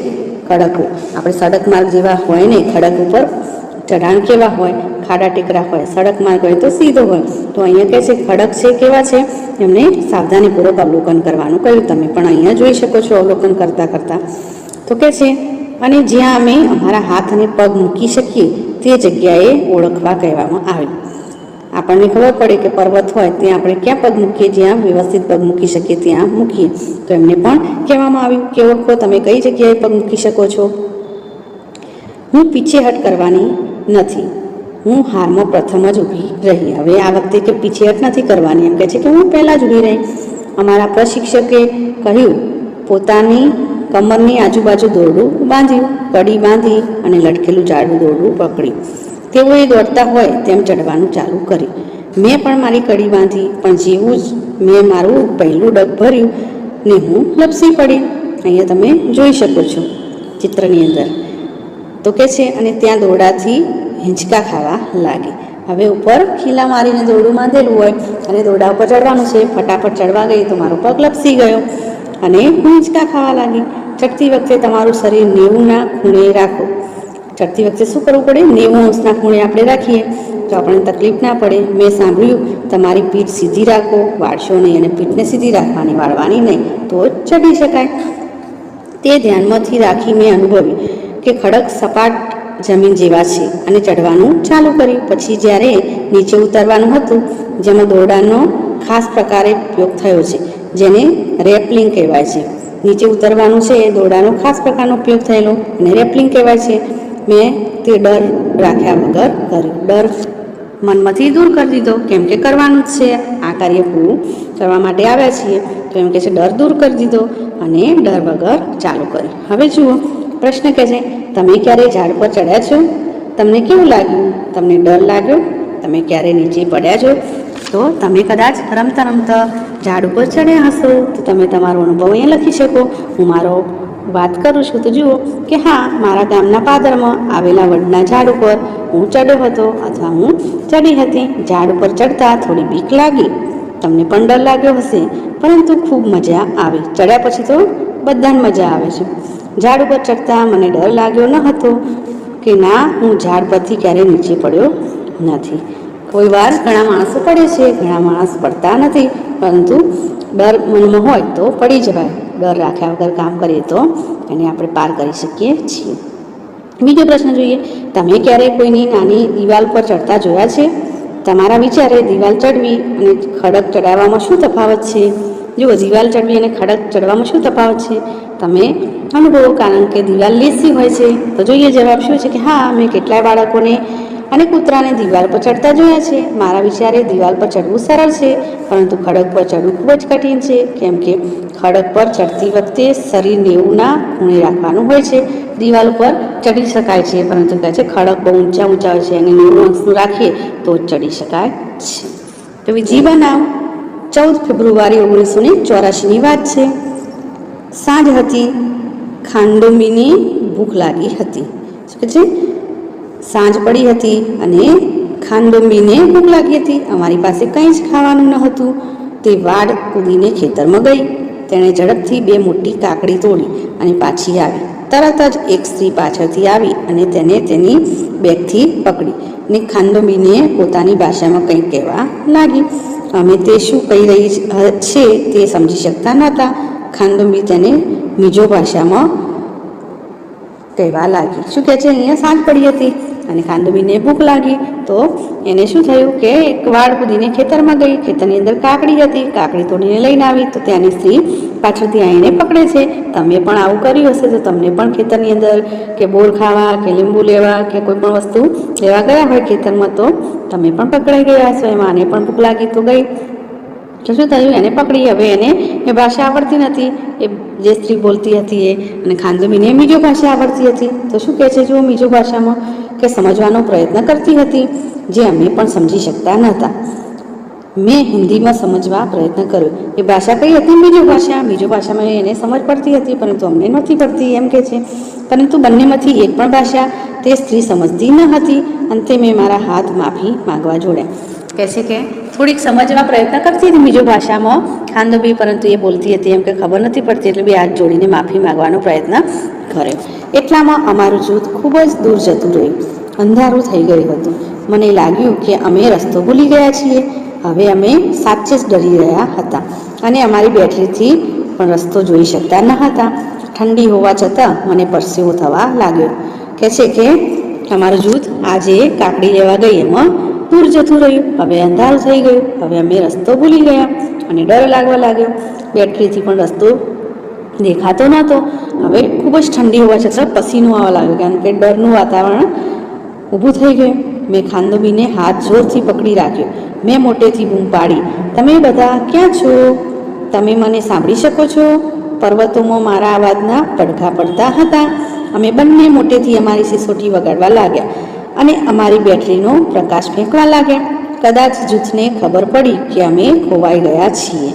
ખડકો આપણે સડક માર્ગ જેવા હોય ને, ખડક ઉપર ચઢાણ કેવા હોય, ખાડા ટેકરા હોય. સડક માર્ગ હોય તો સીધો હોય. તો અહીંયા કહે છે ખડક છે કેવા છે, એમને સાવધાનીપૂર્વક અવલોકન કરવાનું કહ્યું. તમે પણ અહીંયા જોઈ શકો છો અવલોકન કરતાં કરતાં. તો કહે છે અને જ્યાં અમે અમારા હાથ અને પગ મૂકી શકીએ તે જગ્યાએ ઓળખવા કહેવામાં આવ્યું. આપણને ખબર પડે કે પર્વત હોય ત્યાં આપણે ક્યાં પગ મૂકીએ, જ્યાં વ્યવસ્થિત પગ મૂકી શકીએ ત્યાં મૂકીએ. તો એમને પણ કહેવામાં આવ્યું કે ઓળખો તમે કઈ જગ્યાએ પગ મૂકી શકો છો. હું પીછેહટ કરવાની નથી. હું હારમાં પ્રથમ જ ઊભી રહી. હવે આ વખતે કે પીછેહટ નથી કરવાની, એમ કહે છે કે હું પહેલાં જ ઊભી રહી. અમારા પ્રશિક્ષકે કહ્યું પોતાની કમરની આજુબાજુ દોરડું બાંધ્યું, કડી બાંધી અને લટકેલું જાડું દોરડું પકડ્યું. તેઓએ દોડતા હોય તેમ ચડવાનું ચાલુ કર્યું. મેં પણ મારી કડી બાંધી, પણ જેવું જ મેં મારું પહેલું ડગ ભર્યું ને હું લપસી પડી. અહીંયા તમે જોઈ શકો છો ચિત્રની અંદર. તો કે છે અને ત્યાં દોરડાથી હિંચકા ખાવા લાગી. હવે ઉપર ખીલા મારીને દોરડું બાંધેલું હોય અને દોરડા ઉપર ચડવાનું છે. ફટાફટ ચડવા ગઈ તો મારો પગ લપસી ગયો અને હું હિંચકા ખાવા લાગી. ચડતી વખતે તમારું શરીર 90ના ખૂણે રાખો. ચડતી વખતે શું કરવું પડે? 90 અંશના ખૂણે આપણે રાખીએ તો આપણને તકલીફ ના પડે. મેં સાંભળ્યું તમારી પીઠ સીધી રાખો, વાળશો નહીં અને પીઠને સીધી રાખવાની, વાળવાની નહીં, તો જ ચડી શકાય. તે ધ્યાનમાંથી રાખી મેં અનુભવ્યું કે ખડક સપાટ જમીન જેવા છે અને ચડવાનું ચાલુ કર્યું. પછી જ્યારે નીચે ઉતરવાનું હતું, જેમાં દોરડાનો ખાસ પ્રકારે ઉપયોગ થયો છે, જેને રેપલિંગ કહેવાય છે. નીચે ઉતરવાનું છે એ દોરડાનો ખાસ પ્રકારનો ઉપયોગ થયેલો અને રેપલિંગ કહેવાય છે. મેં તે ડર રાખ્યા વગર કર્યું. ડર મનમાંથી દૂર કરી દીધો, કેમ કે કરવાનું જ છે, આ કાર્ય પૂરું કરવા માટે આવ્યા છીએ. તો એમ કહે છે ડર દૂર કરી દીધો અને ડર વગર ચાલુ કર્યું. હવે જુઓ, પ્રશ્ન કહે છે, તમે ક્યારે ઝાડ પર ચડ્યા છો? તમને કેવું લાગ્યું? તમને ડર લાગ્યો? તમે ક્યારે નીચે પડ્યા છો? તો તમે કદાચ રમતા રમતા ઝાડ ઉપર ચડ્યા હશો તો તમે તમારો અનુભવ અહીંયા લખી શકો. હું મારો વાત કરું છું તો જુઓ કે હા, મારા ગામના પાદરમાં આવેલા વડના ઝાડ ઉપર હું ચડ્યો હતો અથવા હું ચડી હતી. ઝાડ ઉપર ચડતા થોડી બીક લાગી, તમને પણ ડર લાગ્યો હશે, પરંતુ ખૂબ મજા આવી. ચડ્યા પછી તો બધાને મજા આવે છે. ઝાડ ઉપર ચડતા મને ડર લાગ્યો ન હતો કે ના, હું ઝાડ પરથી ક્યારેય નીચે પડ્યો નથી. કોઈ વાર ઘણા માણસો પડે છે, ઘણા માણસ પડતા નથી, પરંતુ ડર મનમાં હોય તો પડી જવાય. ડર રાખ્યા વગર કામ કરીએ તો એને આપણે પાર કરી શકીએ છીએ. બીજો પ્રશ્ન જોઈએ, તમે ક્યારેય કોઈની નાની દિવાલ પર ચડતા જોયા છે? તમારા વિચારે દિવાલ ચડવી અને ખડક ચડાવવામાં શું તફાવત છે? જુઓ, દિવાલ ચડવી અને ખડક ચડવામાં શું તફાવત છે તમે અનુભવો, કારણ કે દિવાલ લીસી હોય છે. તો જોઈએ જવાબ શું છે કે હા, મેં કેટલાય બાળકોને અને કૂતરાને દિવાલ પર ચડતા જોયા છે. મારા વિચારે દિવાલ પર ચડવું સરળ છે, પરંતુ ખડક પર ચડવું ખૂબ જ કઠિન છે, કેમ કે ખડક પર ચડતી વખતે શરીર 90ના ખૂણે રાખવાનું હોય છે. દિવાલ ઉપર ચડી શકાય છે, પરંતુ કહે છે ખડક બહુ ઊંચા હોય છે અને 90 અંશનું રાખીએ તો જ ચડી શકાય છે. તો બીજી બનાવ 14 ફેબ્રુઆરી 1984ની વાત છે. સાંજ હતી, ખાંડુમીને ભૂખ લાગી હતી. શું કહે છે? સાંજ પડી હતી અને ખાંડુમીને ભૂખ લાગી હતી. અમારી પાસે કંઈ જ ખાવાનું ન હતું. તે વાડ કૂદીને ખેતરમાં ગઈ. તેણે ઝડપથી 2 મોટી કાકડી તોડી અને પાછી આવી. તરત જ એક સ્ત્રી પાછળથી આવી અને તેને તેની બેગથી પકડી અને ખાંડુમીને પોતાની ભાષામાં કંઈક કહેવા લાગી. અમે તે શું કહી રહી છે તે સમજી શકતા નહોતા. ખાંડુમી તેને મિજો ભાષામાં કહેવા લાગી. શું કહે છે? અહીંયા સાંજ પડી હતી અને ખાંડુમીને ભૂખ લાગી, તો એને શું થયું કે એક વાડ કૂદીને ખેતરમાં ગઈ. ખેતરની અંદર કાકડી હતી, કાકડી તોડીને લઈને આવી તો ત્યાંની સ્ત્રી પાછળથી આવીને પકડે છે. તમે પણ આવું કર્યું હશે તો તમને પણ ખેતરની અંદર કે બોર ખાવા કે લીંબુ લેવા કે કોઈ પણ વસ્તુ લેવા ગયા હોય ખેતરમાં તો તમે પણ પકડાઈ ગયા હશો. એમાં આને પણ ભૂખ લાગી તો ગઈ, તો શું થયું? એને પકડી. હવે એને એ ભાષા આવડતી નથી, એ જે સ્ત્રી બોલતી હતી એ, અને ખાંડુમીને બીજો ભાષા આવડતી હતી. તો શું કહે છે? જો બીજો ભાષામાં કે સમજવાનો પ્રયત્ન કરતી હતી, જે અમે પણ સમજી શકતા નહોતા. મેં હિન્દીમાં સમજવા પ્રયત્ન કર્યો. એ ભાષા કઈ હતી? બીજો ભાષામાં એને સમજ પડતી હતી, પરંતુ અમને નહોતી પડતી એમ કે છે. પરંતુ બંનેમાંથી એક પણ ભાષા તે સ્ત્રી સમજતી ન હતી. અંતે મેં મારા હાથ માફી માંગવા જોડ્યા. કહે છે કે થોડીક સમજવા પ્રયત્ન કરતી હતી બીજો ભાષામાં ખાંડુમી, પરંતુ એ બોલતી હતી એમ કે ખબર નથી પડતી, એટલે 2 હાથ જોડીને માફી માંગવાનો પ્રયત્ન કર્યો. એટલામાં અમારું જૂથ ખૂબ જ દૂર જતું રહ્યું. અંધારું થઈ ગયું હતું. મને લાગ્યું કે અમે રસ્તો ભૂલી ગયા છીએ. હવે અમે સાચે જ ડરી રહ્યા હતા અને અમારી બેટરીથી પણ રસ્તો જોઈ શકતા ન હતા. ઠંડી હોવા છતાં મને પરસેવો થવા લાગ્યો. કહે છે કે અમારું જૂથ આજે કાકડી લેવા ગઈ એમાં દૂર જતું રહ્યું. હવે અંધારું થઈ ગયું. હવે અમે રસ્તો ભૂલી ગયા અને ડર લાગવા લાગ્યો. બેટરીથી પણ રસ્તો દેખાતો નહોતો. હવે ખૂબ જ ઠંડી હોવા છતાં પસીનો આવવા લાગ્યો, કારણ કે ડરનું વાતાવરણ ઊભું થઈ ગયું. મેં ખાંડુમીને હાથ જોરથી પકડી રાખ્યો. મેં મોટેથી બૂમ પાડી, તમે બધા ક્યાં છો? તમે મને સાંભળી શકો છો? પર્વતોમાં મારા અવાજના પડઘા પડતા હતા. અમે બંને મોટેથી અમારી સિસોટી વગાડવા લાગ્યા અને અમારી બેટરીનો પ્રકાશ ફેંકવા લાગ્યા. કદાચ જૂથને ખબર પડી કે અમે ખોવાઈ ગયા છીએ.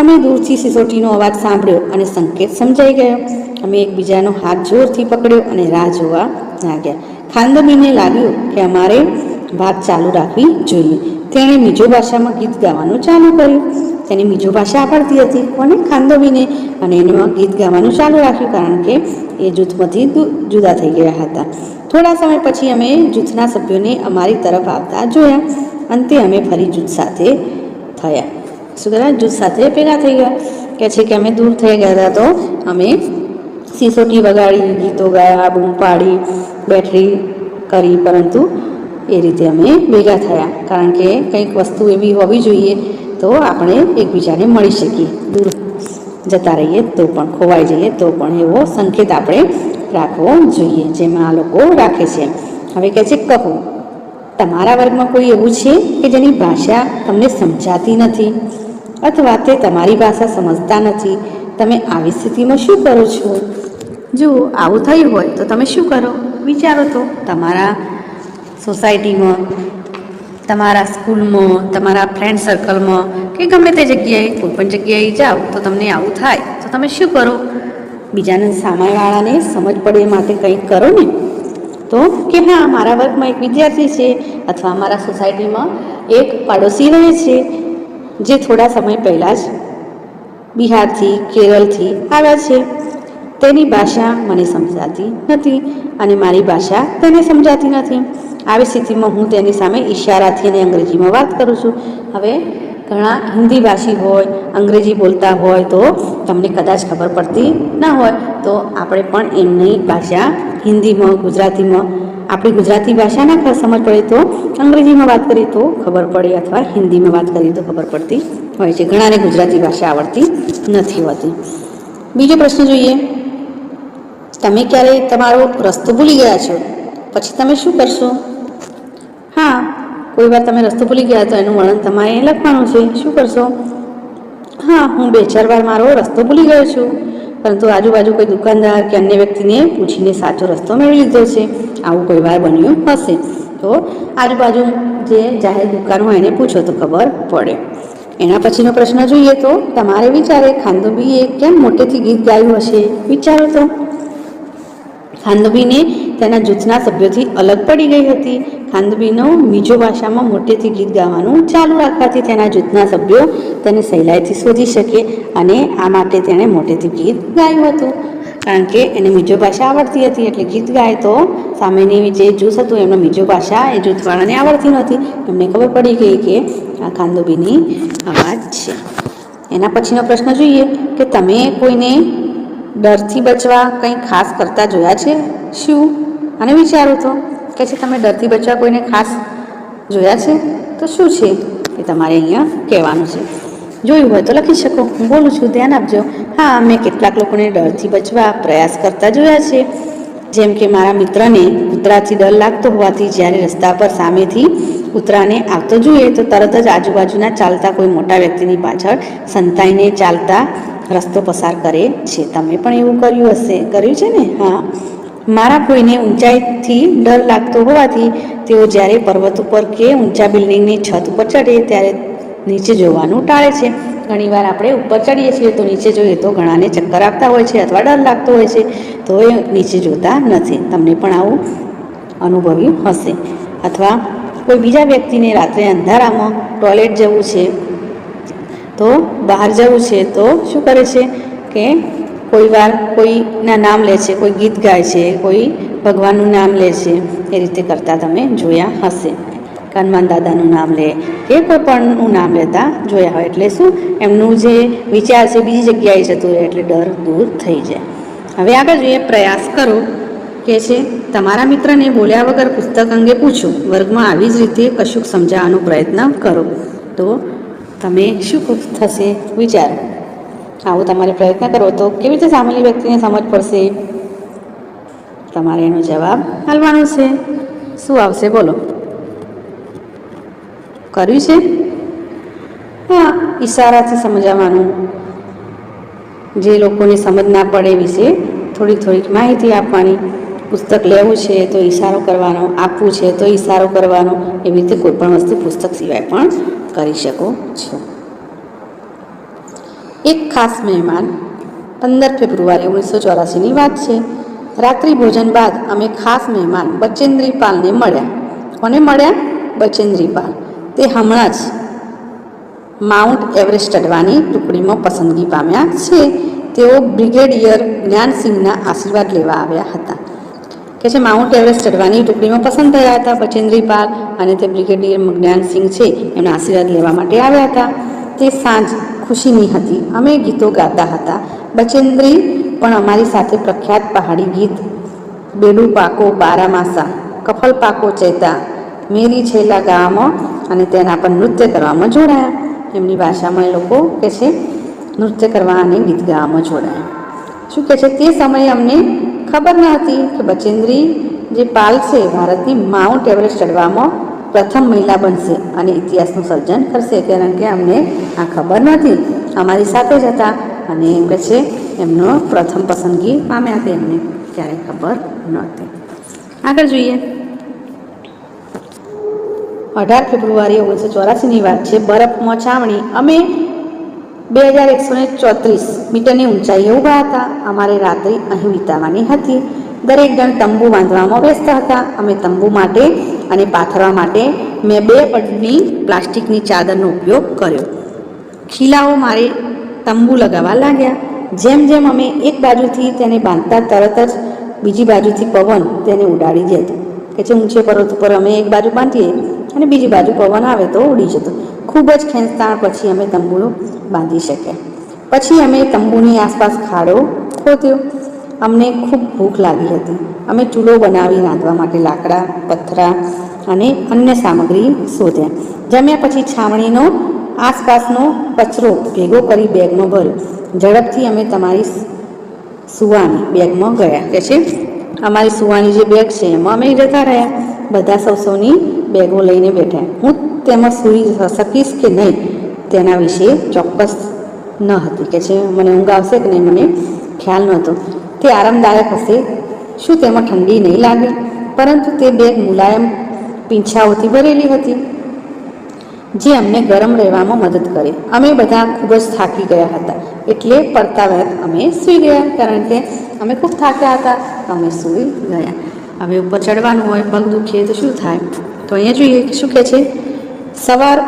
અમે દૂરથી સિસોટીનો અવાજ સાંભળ્યો અને સંકેત સમજાઈ ગયો. અમે એકબીજાનો હાથ જોરથી પકડ્યો અને રાહ જોવા લાગ્યા. ખાંડુમીને લાગ્યું કે અમારે વાત ચાલુ રાખવી જોઈએ. તેણે મિજો ભાષામાં ગીત ગાવાનું ચાલુ કર્યું. તેને મિજો ભાષા આવડતી હતી અને ખાંડુમીને, અને એમાં ગીત ગાવાનું ચાલુ રાખ્યું, કારણ કે એ જૂથમાંથી જુદા થઈ ગયા હતા. થોડા સમય પછી અમે જૂથના સભ્યોને અમારી તરફ આવતા જોયા. અંતે અમે ફરી જૂથ સાથે થયા. શું કર્યા? જૂથ સાથે ભેગા થઈ ગયા. કહે છે કે અમે દૂર થઈ ગયા હતા તો અમે સિસોટી વગાડી, ગીતો ગાયા, બૂમ પાડી, બેટરી કરી, પરંતુ એ રીતે અમે ભેગા થયા. કારણ કે કંઈક વસ્તુ એવી હોવી જોઈએ તો આપણે એકબીજાને મળી શકીએ. દૂર જતા રહીએ તો પણ, ખોવાઈ જઈએ તો પણ એવો સંકેત આપણે રાખવો જોઈએ, જેમાં આ લોકો રાખે છે. હવે કહે છે, કહો તમારા વર્ગમાં કોઈ એવું છે કે જેની ભાષા તમને સમજાતી નથી અથવા તે તમારી ભાષા સમજતા નથી? તમે આવી સ્થિતિમાં શું કરો છો? જો આવું થયું હોય તો તમે શું કરો? વિચારો તો. તમારા સોસાયટીમાં, તમારા સ્કૂલમાં, તમારા ફ્રેન્ડ સર્કલમાં કે ગમે તે જગ્યાએ, કોઈ પણ જગ્યાએ જાઓ તો તમને આવું થાય તો તમે શું કરો? બીજાને, સામેવાળાને સમજ પડે એ માટે કંઈક કરો ને. તો કે હા, મારા વર્ગમાં એક વિદ્યાર્થી છે અથવા મારા સોસાયટીમાં એક પાડોશી રહે છે જે થોડા સમય પહેલાં જ બિહારથી, કેરળથી આવ્યા છે. તેની ભાષા મને સમજાતી નથી અને મારી ભાષા તેને સમજાતી નથી. આવી સ્થિતિમાં હું તેની સામે ઈશારાથી અને અંગ્રેજીમાં વાત કરું છું. હવે ઘણા હિન્દી ભાષી હોય, અંગ્રેજી બોલતા હોય તો તમને કદાચ ખબર પડતી ના હોય, તો આપણે પણ એમની ભાષા હિન્દીમાં, ગુજરાતીમાં, આપણી ગુજરાતી ભાષા ના સમજ પડે તો અંગ્રેજીમાં વાત કરીએ તો ખબર પડે અથવા હિન્દીમાં વાત કરીએ તો ખબર પડતી હોય છે. ઘણાને ગુજરાતી ભાષા આવડતી નથી હોતી. બીજો પ્રશ્ન જોઈએ. તમે ક્યારે તમારો રસ્તો ભૂલી ગયા છો, પછી તમે શું કરશો? હા, કોઈ વાર તમે રસ્તો ભૂલી ગયા તો એનું વર્ણન તમારે લખવાનું છે. શું કરશો? હા, હું 2-4 વાર મારો રસ્તો ભૂલી ગયો છું, પરંતુ આજુબાજુ કોઈ દુકાનદાર કે અન્ય વ્યક્તિને પૂછીને સાચો રસ્તો મેળવી લીધો છે. આવું કોઈ વાર બન્યું હશે તો આજુબાજુ જે જાહેર દુકાન હોય એને પૂછો તો ખબર પડે. એના પછીનો પ્રશ્ન જોઈએ તો તમારે વિચારે ખાંદોબીએ કેમ મોટેથી ગીત ગાયું હશે? વિચારો તો. ખાંદોબીને તેના જૂથના સભ્યોથી અલગ પડી ગઈ હતી. ખાંદોબીનો મિજો ભાષામાં મોટેથી ગીત ગાવાનું ચાલુ રાખવાથી તેના જૂથના સભ્યો તેને સહેલાઈથી શોધી શકે અને આ માટે તેણે મોટેથી ગીત ગાયું હતું. કારણ કે એને મિજો ભાષા આવડતી હતી એટલે ગીત ગાય તો સામેની જે જૂથ હતું એમનો મિજો ભાષા એ જૂથવાળાને આવડતી નહોતી. એમને ખબર પડી ગઈ કે આ ખાંદોબીની અવાજ છે. એના પછીનો પ્રશ્ન જોઈએ કે તમે કોઈને ડરથી બચવા કંઈ ખાસ કરતા જોયા છે? શું? અને વિચારો તો કે છે તમે ડરથી બચવા કોઈને ખાસ જોયા છે તો શું છે એ તમારે અહીંયા કહેવાનું છે. જોયું હોય તો લખી શકો. હું બોલું છું, ધ્યાન આપજો. હા, મેં કેટલાક લોકોને ડરથી બચવા પ્રયાસ કરતા જોયા છે. જેમ કે મારા મિત્રને કૂતરાથી ડર લાગતો હોવાથી જ્યારે રસ્તા પર સામેથી કૂતરાને આવતો જોઈએ તો તરત જ આજુબાજુના ચાલતા કોઈ મોટા વ્યક્તિની પાછળ સંતાઈને ચાલતા રસ્તો પસાર કરે છે. તમે પણ એવું કર્યું હશે, કર્યું છે ને? હા. મારા કોઈને ઊંચાઈથી ડર લાગતો હોવાથી તેઓ જ્યારે પર્વત ઉપર કે ઊંચા બિલ્ડિંગની છત ઉપર ચડે ત્યારે નીચે જોવાનું ટાળે છે. ઘણીવાર આપણે ઉપર ચડીએ છીએ તો નીચે જોઈએ તો ઘણાને ચક્કર આપતા હોય છે અથવા ડર લાગતો હોય છે તો એ નીચે જોતા નથી. તમને પણ આવું અનુભવ્યું હશે. અથવા કોઈ બીજા વ્યક્તિને રાત્રે અંધારામાં ટોયલેટ જવું છે તો બહાર જવું છે તો શું કરે છે કે કોઈ વાર કોઈના નામ લે છે, કોઈ ગીત ગાય છે, કોઈ ભગવાનનું નામ લે છે. એ રીતે કરતાં તમે જોયા હશે. હનુમાન દાદાનું નામ લે કે કોઈ પણનું નામ લેતા જોયા હોય. એટલે શું, એમનું જે વિચાર છે બીજી જગ્યાએ જતું રહે એટલે ડર દૂર થઈ જાય. હવે આગળ જોઈએ. પ્રયાસ કરો કે છે તમારા મિત્રને બોલ્યા વગર પુસ્તક અંગે પૂછો. વર્ગમાં આવી જ રીતે કશુંક સમજાવવાનો પ્રયત્ન કરો. તો તમે શું થશે વિચારો. આવું તમારે પ્રયત્ન કરો તો કેવી રીતે સામેની વ્યક્તિને સમજ પડશે? તમારે એનો જવાબ આપવાનો છે. શું આવશે બોલો? કર્યું છે? હા, ઈશારાથી સમજાવવાનું. જે લોકોને સમજ ના પડે વિશે થોડીક માહિતી આપવાની. પુસ્તક લેવું છે તો ઈશારો કરવાનો, આપવું છે તો ઈશારો કરવાનો. એવી રીતે કોઈ પણ વસ્તુ પુસ્તક સિવાય પણ કરી શકો છો. એક ખાસ મહેમાન 15 ફેબ્રુઆરી 1984ની વાત છે. રાત્રિ ભોજન બાદ અમે ખાસ મહેમાન બચેન્દ્રી પાલને મળ્યા. કોને મળ્યા? બચેન્દ્રી પાલ. તે હમણાં જ માઉન્ટ એવરેસ્ટ ચઢવાની ટુકડીમાં પસંદગી પામ્યા છે. તેઓ બ્રિગેડિયર જ્ઞાનસિંહના આશીર્વાદ લેવા આવ્યા હતા. કે છે માઉન્ટ એવરેસ્ટ ચઢવાની ટુકડીમાં પસંદ થયા હતા બચેન્દ્રી પાલ અને તે બ્રિગેડિયર જ્ઞાનસિંહ છે એમના આશીર્વાદ લેવા માટે આવ્યા હતા. તે સાંજ ખુશીની હતી. અમે ગીતો ગાતા હતા. બચેન્દ્રી પણ અમારી સાથે પ્રખ્યાત પહાડી ગીત બેડુ પાકો બારામાસા, કફલ પાકો ચેતા, મેરી છેલા ગાવામાં અને તેના પર નૃત્ય કરવામાં જોડાયા. એમની ભાષામાં એ લોકો કે છે નૃત્ય કરવા અને ગીત ગાવામાં જોડાયા. શું કહે છે? તે સમયે અમને ખબર ન હતી કે બચેન્દ્રી જે પાલ છે ભારતની માઉન્ટ એવરેસ્ટ ચઢવામાં પ્રથમ મહિલા બનશે અને ઇતિહાસનું સર્જન કરશે. કારણ કે અમને આ ખબર નથી. અમારી સાથે જ હતા અને એમ કહે છે એમનો પ્રથમ પસંદગી પામ્યા હતા, એમને ક્યારેય ખબર નહોતી. આગળ જોઈએ. 18 ફેબ્રુઆરી 1984ની વાત છે. બરફમાં છાવણી. અમે 2134 મીટરની ઊંચાઈએ ઊભા હતા. અમારે રાત્રિ અહીં વિતાવવાની હતી. દરેક જણ તંબુ બાંધવામાં વ્યસ્ત હતા. અમે તંબુ માટે અને પાથરવા માટે મેં 2 પડની પ્લાસ્ટિકની ચાદરનો ઉપયોગ કર્યો. ખીલાઓ મારે તંબુ લગાવવા લાગ્યા. જેમ જેમ અમે એક બાજુથી તેને બાંધતા તરત જ બીજી બાજુથી પવન તેને ઉડાડી દેતો. કે જે ઊંચે પર્વત ઉપર અમે એક બાજુ બાંધીએ અને બીજી બાજુ પવન આવે તો ઉડી જતો. ખૂબ જ ખેંચતાણ પછી અમે તંબુ બાંધી શક્યા. પછી અમે તંબુની આસપાસ ખાડો ખોદ્યો. અમને ખૂબ ભૂખ લાગી હતી. અમે ચૂલો બનાવી રાંધવા માટે લાકડા, પથરા અને અન્ય સામગ્રી શોધ્યા. જમ્યા પછી છાવણીનો આસપાસનો કચરો ભેગો કરી બેગમાં ભર્યો. ઝડપથી અમે તમારી સુવાની બેગમાં ગયા. કે છે અમારી સુવાની જે બેગ છે એમાં અમે જતા રહ્યા. બધા સૌની બેગો લઈને બેઠા. હું તેમાં સૂઈ શકીશ કે નહીં તેના વિશે ચોક્કસ ન હતી. કે છે મને ઊંઘ આવશે કે નહીં મને ખ્યાલ નહોતો. તે આરામદાયક હશે, શું તેમાં ઠંડી નહીં લાગે? પરંતુ તે બેગ મુલાયમ પીંછાઓથી ભરેલી હતી જે અમને ગરમ રહેવામાં મદદ કરે. અમે બધા ખૂબ જ થાકી ગયા હતા એટલે પડતા વખત અમે સૂઈ ગયા. કારણ કે અમે ખૂબ થાક્યા હતા તો અમે સૂઈ ગયા. હવે ઉપર ચડવાનું હોય, પગ દુખીએ તો શું થાય? તો અહીંયા જોઈએ કે શું કહે છે. સવાર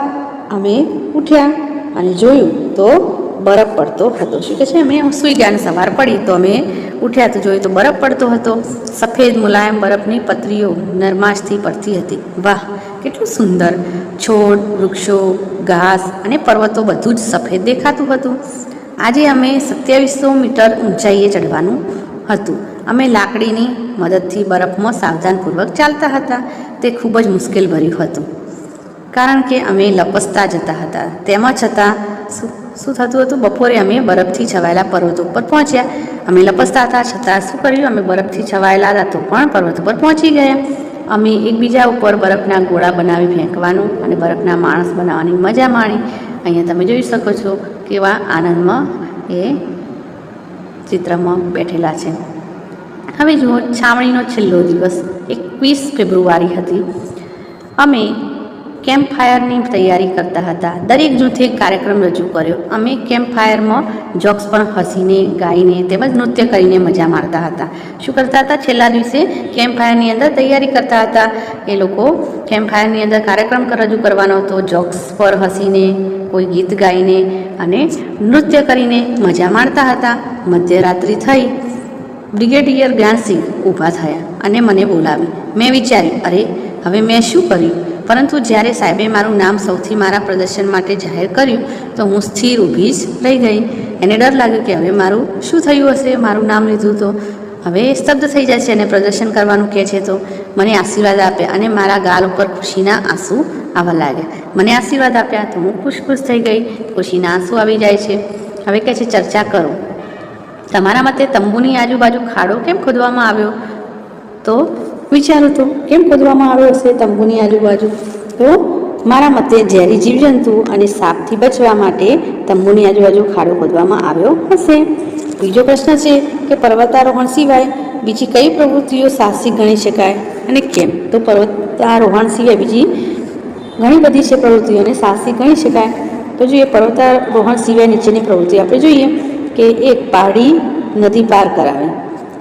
અમે ઉઠ્યા અને જોયું તો બરફ પડતો હતો. શું કહે છે? અમે સૂઈ ગયા અને સવાર પડી તો અમે ઉઠ્યા તો જોયું તો બરફ પડતો હતો. સફેદ મુલાયમ બરફની પતરીઓ નરમાશથી પડતી હતી. વાહ, કેટલું સુંદર! છોડ, વૃક્ષો, ઘાસ અને પર્વતો બધું જ સફેદ દેખાતું હતું. આજે અમે 2700 મીટર ઊંચાઈએ ચડવાનું હતું. અમે લાકડીની મદદથી બરફમાં સાવધાનપૂર્વક ચાલતા હતા. તે ખૂબ જ મુશ્કેલ ભર્યું હતું કારણ કે અમે લપસતા જતા હતા. તેમ છતાં શું થતું હતું? બપોરે અમે બરફથી છવાયેલા પર્વતો ઉપર પહોંચ્યા. અમે લપસતા હતા છતાં શું કર્યું? અમે બરફથી છવાયેલા હતા તો પણ પર્વત ઉપર પહોંચી ગયા. અમે એકબીજા ઉપર બરફના ગોળા બનાવી ફેંકવાનું અને બરફના માણસ બનાવવાની મજા માણી. અહીંયા તમે જોઈ શકો છો કેવા આનંદમાં એ ચિત્રમાં બેઠેલા છે. હવે જુઓ, છાવણીનો છેલ્લો દિવસ 21 ફેબ્રુઆરી હતી. અમે કેમ્પ ફાયરની તૈયારી કરતા હતા. દરેક જૂથે કાર્યક્રમ રજૂ કર્યો. અમે કેમ્પ ફાયરમાં જોક્સ પર હસીને, ગાઈને તેમજ નૃત્ય કરીને મજા મારતા હતા. શું કરતા હતા? છેલ્લા દિવસે કેમ્પ ફાયરની અંદર તૈયારી કરતા હતા. એ લોકો કેમ્પ ફાયરની અંદર કાર્યક્રમ રજૂ કરવાનો હતો. જોક્સ પર હસીને, કોઈ ગીત ગાઈને અને નૃત્ય કરીને મજા મારતા હતા. મધ્યરાત્રિ થઈ. બ્રિગેડિયર જ્ઞાનસિંહ ઊભા થયા અને મને બોલાવી. મેં વિચાર્યું, અરે હવે મેં શું કર્યું? પરંતુ જ્યારે સાહેબે મારું નામ સૌથી મારા પ્રદર્શન માટે જાહેર કર્યું તો હું સ્થિર ઊભી જ રહી ગઈ. એને ડર લાગ્યો કે હવે મારું શું થયું હશે? મારું નામ લીધું તો હવે સ્તબ્ધ થઈ જાય છે અને પ્રદર્શન કરવાનું કહે છે. તો મને આશીર્વાદ આપ્યા અને મારા ગાલ ઉપર ખુશીના આંસુ આવવા લાગ્યા. મને આશીર્વાદ આપ્યા તો હું ખુશ થઈ ગઈ. ખુશીના આંસુ આવી જાય છે. હવે કહે છે, ચર્ચા કરો. તમારા મતે તંબુની આજુબાજુ ખાડો કેમ ખોદવામાં આવ્યો? તો વિચારો તો કેમ ખોદવામાં આવ્યો હશે તંબુની આજુબાજુ? તો મારા મતે ઝેરી જીવજંતુ અને સાપથી બચવા માટે તંબુની આજુબાજુ ખાડો ખોદવામાં આવ્યો હશે. બીજો પ્રશ્ન છે કે પર્વતારોહણ સિવાય બીજી કઈ પ્રવૃત્તિઓ સાહસિક ગણી શકાય અને કેમ? તો પર્વતારોહણ સિવાય બીજી ઘણી બધી છે પ્રવૃત્તિઓને સાહસિક ગણી શકાય. તો જોઈએ પર્વતારોહણ સિવાય નીચેની પ્રવૃત્તિ આપણે જોઈએ કે એક પહાડી નદી પાર કરાવી,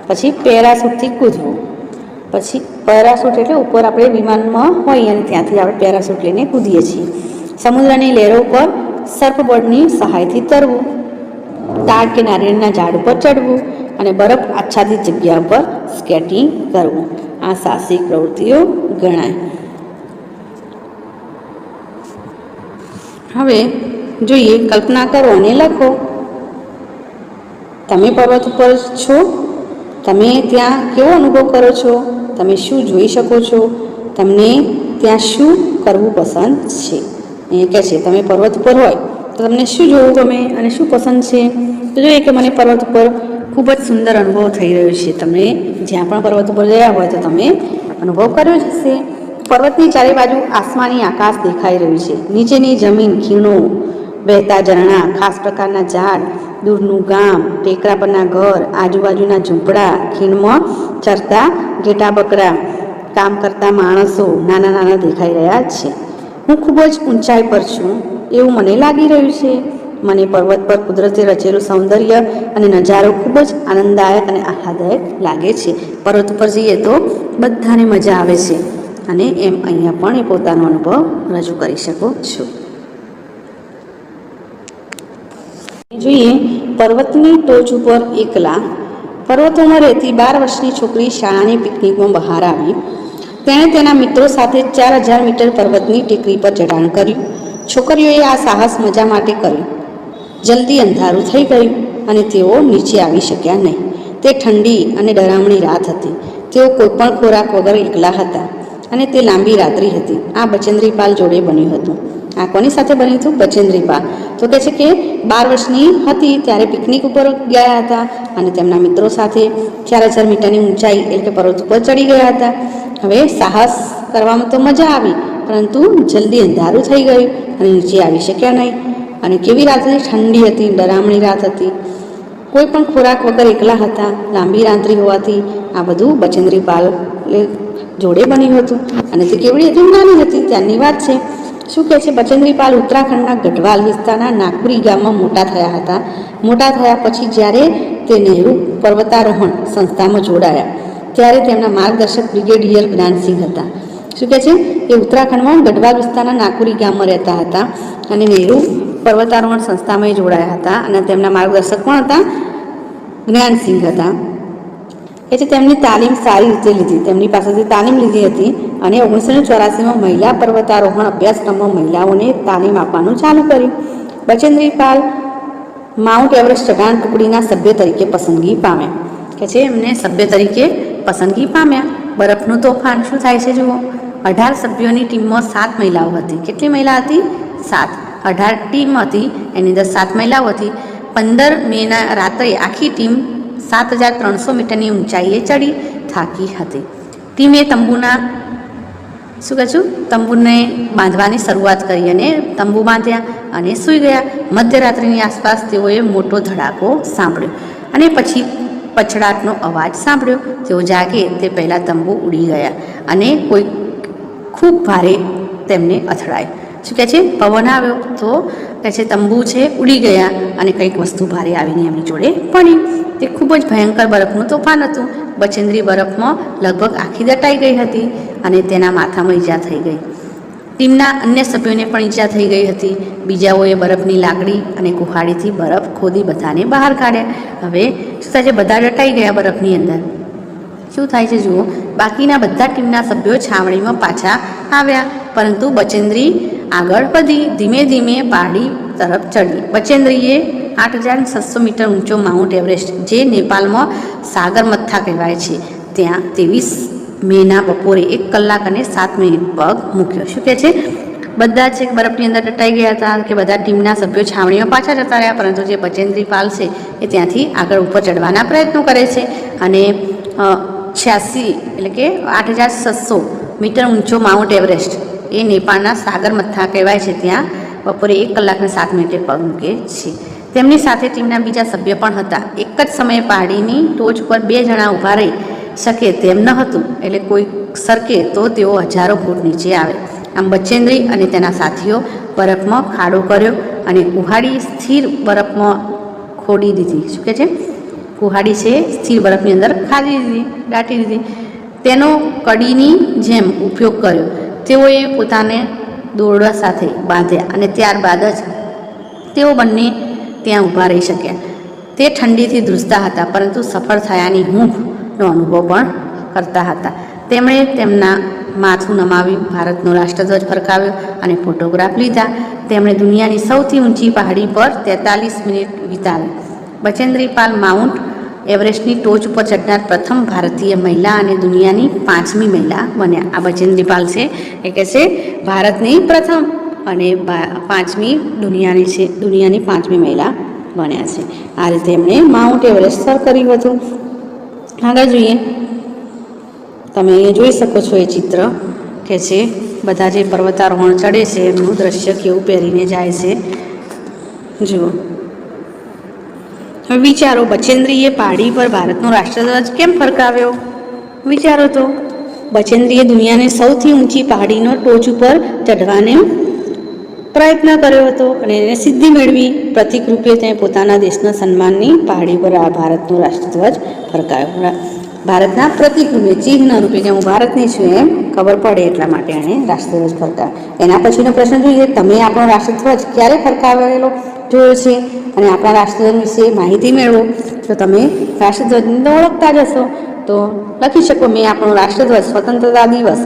પછી પેરાશૂટથી કૂદવું, પછી પેરાશૂટ એટલે ઉપર આપણે વિમાનમાં હોઈએ અને ત્યાંથી આપણે પેરાશૂટ લઈને કૂદીએ છીએ. સમુદ્રની લહેરો ઉપર સર્ફબોર્ડની સહાયથી તરવું, તાડ કે નારિયેળના ઝાડ ઉપર ચડવું અને બરફ આચ્છાદિત જગ્યા ઉપર સ્કેટિંગ કરવું. આ સાહસિક પ્રવૃત્તિઓ ગણાય. હવે જોઈએ, કલ્પના કરો અને લખો. તમે પર્વત ઉપર છો. તમે ત્યાં કેવો અનુભવ કરો છો? તમે શું જોઈ શકો છો? તમને ત્યાં શું કરવું પસંદ છે? એ કહે છે તમે પર્વત ઉપર હોય તો તમને શું જોવું ગમે અને શું પસંદ છે? તો જોઈએ કે મને પર્વત ઉપર ખૂબ જ સુંદર અનુભવ થઈ રહ્યો છે. તમે જ્યાં પણ પર્વત ઉપર ગયા હોય તો તમે અનુભવ કર્યો જ હશે. પર્વતની ચારે બાજુ આસમાની આકાશ દેખાઈ રહ્યું છે. નીચેની જમીન ખીણો વહેતા ઝરણા, ખાસ પ્રકારના ઝાડ, દૂરનું ગામ, ટેકરા પરના ઘર, આજુબાજુના ઝૂંપડા, ખીણમાં ચરતા ઘેટા બકરા, કામ કરતા માણસો નાના નાના દેખાઈ રહ્યા છે. હું ખૂબ જ ઊંચાઈ પર છું એવું મને લાગી રહ્યું છે. મને પર્વત પર કુદરતે રચેલું સૌંદર્ય અને નજારો ખૂબ જ આનંદદાયક અને આહ્લાદદાયક લાગે છે. પર્વત ઉપર જઈએ તો બધાને મજા આવે છે અને એમ અહીંયા પણ એ પોતાનો અનુભવ રજૂ કરી શકો છો. જોઈએ પર્વતની ટોચ ઉપર એકલા. પર્વતોમાં રહેતી 12 વર્ષની છોકરી શાળાની પિકનિકમાં બહાર આવી. તેણે તેના મિત્રો સાથે 4000 મીટર પર્વતની ટેકરી પર ચઢાણ કર્યું. છોકરીઓએ આ સાહસ મજા માટે કર્યું. જલ્દી અંધારું થઈ ગયું અને તેઓ નીચે આવી શક્યા નહીં. તે ઠંડી અને ડરામણી રાત હતી. તેઓ કોઈપણ ખોરાક વગર એકલા હતા અને તે લાંબી રાત્રિ હતી. આ બચેન્દ્રી પાલ જોડે બન્યું હતું. આ કોની સાથે બન્યું હતું? બચેન્દ્રી પાલ. તો કહે છે કે 12 વર્ષની હતી ત્યારે પિકનિક ઉપર ગયા હતા અને તેમના મિત્રો સાથે 4000 મીટરની ઊંચાઈ એટલે કે પર્વત ઉપર ચડી ગયા હતા. હવે સાહસ કરવામાં તો મજા આવી, પરંતુ જલ્દી અંધારું થઈ ગયું અને નીચે આવી શક્યા નહીં. અને કેવી રાત હતી? ઠંડી હતી, ડરામણી રાત હતી. કોઈ પણ ખોરાક વગર એકલા હતા. લાંબી રાત્રિ હોવાથી આ બધું બચેન્દ્રી પાલ જોડે બન્યું હતું. અને તે કેવડી હતી? નાની હતી ત્યારની વાત છે. શું કહે છે? બચેન્દ્રી પાલ ઉત્તરાખંડના ગઢવાલ વિસ્તારના નાગપુરી ગામમાં મોટા થયા હતા. મોટા થયા પછી જ્યારે તે નહેરુ પર્વતારોહણ સંસ્થામાં જોડાયા ત્યારે તેમના માર્ગદર્શક બ્રિગેડિયર જ્ઞાનસિંહ હતા. શું કહે છે? એ ઉત્તરાખંડમાં ગઢવાલ વિસ્તારના નાગપુરી ગામમાં રહેતા હતા અને નહેરુ પર્વતારોહણ સંસ્થામાં જોડાયા હતા અને તેમના માર્ગદર્શક પણ હતા જ્ઞાનસિંહ હતા. એટલે તેમની તાલીમ સારી રીતે લીધી. તેમની પાસેથી તાલીમ લીધી હતી અને 1984માં મહિલા પર્વતારોહણ અભ્યાસક્રમમાં મહિલાઓને તાલીમ આપવાનું ચાલુ કર્યું. બચેન્દ્રી પાલ માઉન્ટ એવરેસ્ટ ચઢાણ ટુકડીના સભ્ય તરીકે પસંદગી પામ્યા. કે છે એમને સભ્ય તરીકે પસંદગી પામ્યા. બરફનું તોફાન શું થાય છે જુઓ. 18 સભ્યોની ટીમમાં 7 મહિલાઓ હતી. કેટલી મહિલા હતી? 7. 18 ટીમ હતી, એની અંદર 7 મહિલાઓ હતી. 15 મેના રાત્રે આખી ટીમ 7300 મીટરની ઊંચાઈએ ચડી થાકી હતી. ટીમે તંબુના શું કહે છું તંબુને બાંધવાની શરૂઆત કરી અને તંબુ બાંધ્યા અને સૂઈ ગયા. મધ્યરાત્રિની આસપાસ તેઓએ મોટો ધડાકો સાંભળ્યો અને પછી પછડાટનો અવાજ સાંભળ્યો. તેઓ જાગે તે પહેલાં તંબુ ઉડી ગયા અને કોઈ ખૂબ ભારે તેમને અથડાય. શું કહે છે? પવન આવ્યો તો કહે છે તંબુ છે ઉડી ગયા અને કંઈક વસ્તુ ભારે આવીને એમની જોડે પડી. તે ખૂબ જ ભયંકર બરફનું તોફાન હતું. બચેન્દ્રી બરફમાં લગભગ આખી દટાઈ ગઈ હતી અને તેના માથામાં ઈજા થઈ ગઈ. ટીમના અન્ય સભ્યોને પણ ઈજા થઈ ગઈ હતી. બીજાઓએ બરફની લાકડી અને કુહાડીથી બરફ ખોદી બધાને બહાર કાઢ્યા. હવે શું થાય છે? બધા દટાઈ ગયા બરફની અંદર. શું થાય છે જુઓ. બાકીના બધા ટીમના સભ્યો છાવણીમાં પાછા આવ્યા, પરંતુ બચેન્દ્રી આગળ વધી ધીમે ધીમે પહાડી તરફ ચડી. બચેન્દ્રીએ 8600 મીટર ઊંચો માઉન્ટ એવરેસ્ટ, જે નેપાળમાં સાગરમથા કહેવાય છે, ત્યાં 23 મેના બપોરે 1 કલાક અને 7 મિનિટ પગ મૂક્યો. શું કહે છે? બધા છે બરફની અંદર દટાઈ ગયા હતા કે બધા ટીમના સભ્યો છાવણીમાં પાછા જતા રહ્યા, પરંતુ જે બચેન્દ્રી પાલ છે એ ત્યાંથી આગળ ઉપર ચડવાના પ્રયત્નો કરે છે અને 86 એટલે કે 8600 મીટર ઊંચો માઉન્ટ એવરેસ્ટ એ નેપાળના સાગરમથા કહેવાય છે, ત્યાં બપોરે 1 કલાક અને 7 મિનિટે પગ મૂકે છે. તેમની સાથે ટીમના બીજા સભ્ય પણ હતા. એક જ સમયે પહાડીની ટોચ પર 2 જણા ઊભા રહી શકે તેમ ન હતું, એટલે કોઈ સરકે તો તેઓ હજારો ફૂટ નીચે આવે. આમ બચેન્દ્રી અને તેના સાથીઓ બરફમાં ખાડો કર્યો અને કુહાડી સ્થિર બરફમાં ખોડી દીધી. શું કહે છે? કુહાડી છે સ્થિર બરફની અંદર ખાલી દીધી, દાટી દીધી. તેનો કડીની જેમ ઉપયોગ કર્યો. તેઓએ પોતાને દોરડા સાથે બાંધ્યા અને ત્યારબાદ જ તેઓ બંને ત્યાં ઊભા રહી શક્યા. તે ઠંડીથી ધ્રુજતા હતા, પરંતુ સફળ થયાની હૂંફનો અનુભવ પણ કરતા હતા. તેમણે તેમના માથું નમાવ્યું, ભારતનો રાષ્ટ્રધ્વજ ફરકાવ્યો અને ફોટોગ્રાફ લીધા. તેમણે દુનિયાની સૌથી ઊંચી પહાડી પર 43 મિનિટ વિતાવી. બચેન્દ્રી પાલ માઉન્ટ એવરેસ્ટની ટોચ ઉપર ચડનાર પ્રથમ ભારતીય મહિલા અને દુનિયાની 5મી મહિલા બન્યા. આ બચેન્દ્રી પાલ છે એ કહે છે ભારતની પ્રથમ અને 5મી દુનિયાની 5મી મહિલા બન્યા છે. આ રીતે એમણે માઉન્ટ એવરેસ્ટ સર કર્યું હતું. આગળ જોઈએ, તમે અહીંયા જોઈ શકો છો એ ચિત્ર કે છે બધા જે પર્વતારોહણ ચડે છે એમનું દ્રશ્ય કેવું પહેરીને જાય છે. જુઓ, હવે વિચારો, બચેન્દ્રીએ પહાડી પર ભારતનો રાષ્ટ્રધ્વજ કેમ ફરકાવ્યો? વિચારો તો. બચેન્દ્રીએ દુનિયાની સૌથી ઊંચી પહાડીનો ટોચ ઉપર ચઢવાને પ્રયત્ન કર્યો હતો અને એને સિદ્ધિ મેળવી. પ્રતિક રૂપે તેણે પોતાના દેશના સન્માનની પહાડી પર આ ભારતનો રાષ્ટ્રધ્વજ ફરકાવ્યો. ભારતના પ્રતિક રૂપે, ચિહ્ન રૂપે, કે હું ભારતની છું એમ ખબર પડે એટલા માટે એણે રાષ્ટ્રધ્વજ ફરકાવ્યો. એના પછીનો પ્રશ્ન જોઈએ, તમે આપણો રાષ્ટ્રધ્વજ ક્યારે ફરકાવેલો જોયો છે અને આપણા રાષ્ટ્રધ્વજ વિશે માહિતી મેળવો. તો તમે રાષ્ટ્રધ્વજને તો ઓળખતા જ હશો, તો લખી શકો, મેં આપણો રાષ્ટ્રધ્વજ સ્વતંત્રતા દિવસ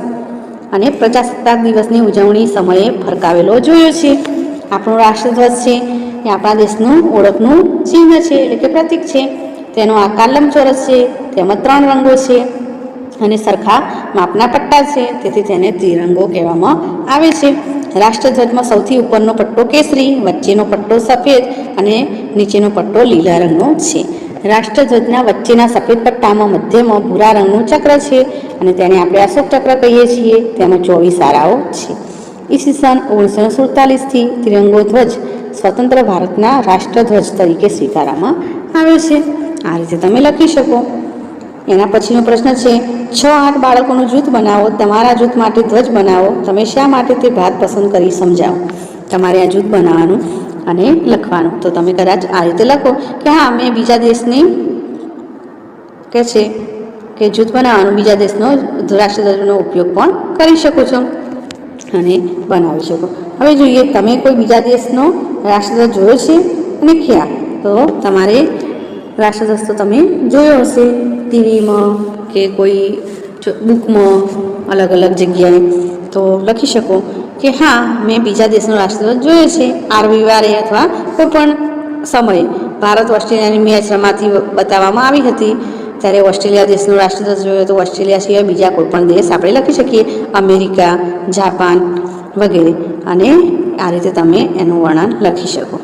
અને પ્રજાસત્તાક દિવસની ઉજવણી સમયે ફરકાવેલો જોયો છે. આપણો રાષ્ટ્રધ્વજ છે એ આપણા દેશનું ઓળખનું ચિહ્ન છે, એટલે કે પ્રતીક છે. તેનો આકાર લંબચોરસ છે, તેમાં 3 રંગો છે અને સરખા માપના પટ્ટા છે, તેથી તેને ત્રિરંગો કહેવામાં આવે છે. રાષ્ટ્રધ્વજમાં સૌથી ઉપરનો પટ્ટો કેસરી, વચ્ચેનો પટ્ટો સફેદ અને નીચેનો પટ્ટો લીલા રંગનો છે. રાષ્ટ્રધ્વજના વચ્ચેના સફેદ પટ્ટામાં મધ્યમાં ભૂરા રંગનું ચક્ર છે અને તેને આપણે અશોક ચક્ર કહીએ છીએ. તેમાં 24 આરાઓ છે. ઈસવીસન 1947થી ત્રિરંગો ધ્વજ સ્વતંત્ર ભારતના રાષ્ટ્રધ્વજ તરીકે સ્વીકારવામાં આવ્યો છે. આ રીતે તમે લખી શકો. એના પછીનો પ્રશ્ન છે, 6-8 બાળકોનું જૂથ બનાવો, તમારા જૂથ માટે ધ્વજ બનાવો, તમે શા માટે તે ભાત પસંદ કરી સમજાવો. તમારે આ જૂથ બનાવવાનું અને લખવાનું. તો તમે કદાચ આ રીતે લખો કે હા, મેં બીજા દેશની કે છે કે જૂથ બનાવવાનું, બીજા દેશનો રાષ્ટ્રધ્વજનો ઉપયોગ પણ કરી શકો છો અને બનાવી શકો. હવે જોઈએ, તમે કોઈ બીજા દેશનો રાષ્ટ્રધ્વજ જોયો છે અને ક્યાં? તો તમારે રાષ્ટ્રધ્વજ તો તમે જોયો હશે ટીવીમાં કે કોઈ બુકમાં, અલગ અલગ જગ્યાએ. તો લખી શકો કે હા, મેં બીજા દેશનો રાષ્ટ્રધ્વજ જોયો છે. આ રવિવારે અથવા કોઈ પણ સમયે ભારત ઓસ્ટ્રેલિયાની મેચ રમાતી બતાવવામાં આવી હતી, ત્યારે ઓસ્ટ્રેલિયા દેશનો રાષ્ટ્રધ્વજ જોયો. તો ઓસ્ટ્રેલિયા સિવાય બીજા કોઈ પણ દેશ આપણે લખી શકીએ, અમેરિકા, જાપાન વગેરે. અને આ રીતે તમે એનું વર્ણન લખી શકો.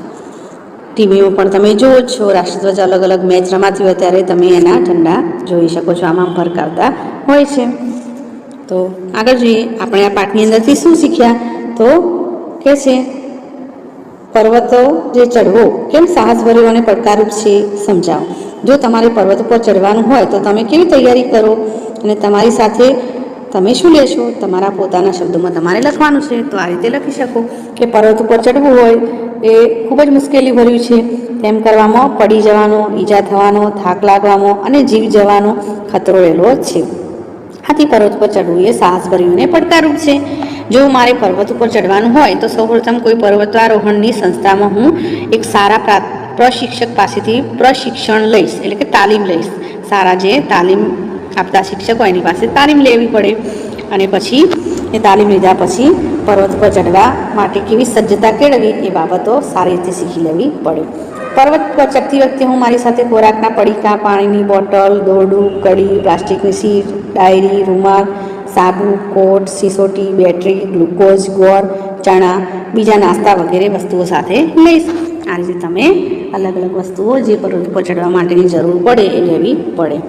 ટીવીમાં પણ તમે જુઓ છો, રાષ્ટ્રધ્વજ અલગ અલગ મેચ રમાતી હોય ત્યારે તમે એના ઝંડા જોઈ શકો છો, આમાં ફરકાવતા હોય છે. તો આગળ જોઈએ, આપણે આ પાઠની અંદરથી શું શીખ્યા? તો કે છે, પર્વતો જે ચડવો કેમ સાહસભર્યો અને પડકારરૂપ છે સમજાવો. જો તમારે પર્વત ઉપર ચડવાનું હોય તો તમે કેવી તૈયારી કરો અને તમારી સાથે તમે શું લેશો? તમારા પોતાના શબ્દોમાં તમારે લખવાનું છે. તો આ રીતે લખી શકો કે પર્વત ઉપર ચડવું હોય એ ખૂબ જ મુશ્કેલી ભર્યું છે. તેમ કરવામાં પડી જવાનો, ઈજા થવાનો, થાક લાગવાનો અને જીવ જવાનો ખતરો રહેલો છે. આથી પર્વત પર ચડવું એ સાહસભર્યું અને પડકારરૂપ છે. જો મારે પર્વત ઉપર ચડવાનું હોય તો સૌપ્રથમ કોઈ પર્વતારોહણની સંસ્થામાં હું એક સારા પ્રશિક્ષક પાસેથી પ્રશિક્ષણ લઈશ, એટલે કે તાલીમ લઈશ. સારા જે તાલીમ આપતા શિક્ષકો એની પાસે તાલીમ લેવી પડે અને પછી એ તાલીમ લીધા પછી પર્વત પર ચડવા માટે કેવી સજ્જતા કેળવવી એ બાબતો સારી રીતે શીખી લેવી પડે. પર્વત પર ચડતી વખતે હું મારી સાથે ખોરાકના પડીકા, પાણીની બોટલ, દોરડું, કડી, પ્લાસ્ટિકની સીટ, ડાયરી, રૂમાલ, સાબુ, કોટ, સિસોટી, બેટરી, ગ્લુકોઝ, ગોળ, ચણા, બીજા નાસ્તા વગેરે વસ્તુઓ સાથે લઈશ. આ રીતે તમે અલગ અલગ વસ્તુઓ જે પર્વત પર ચડવા માટેની જરૂર પડે એ લેવી પડે.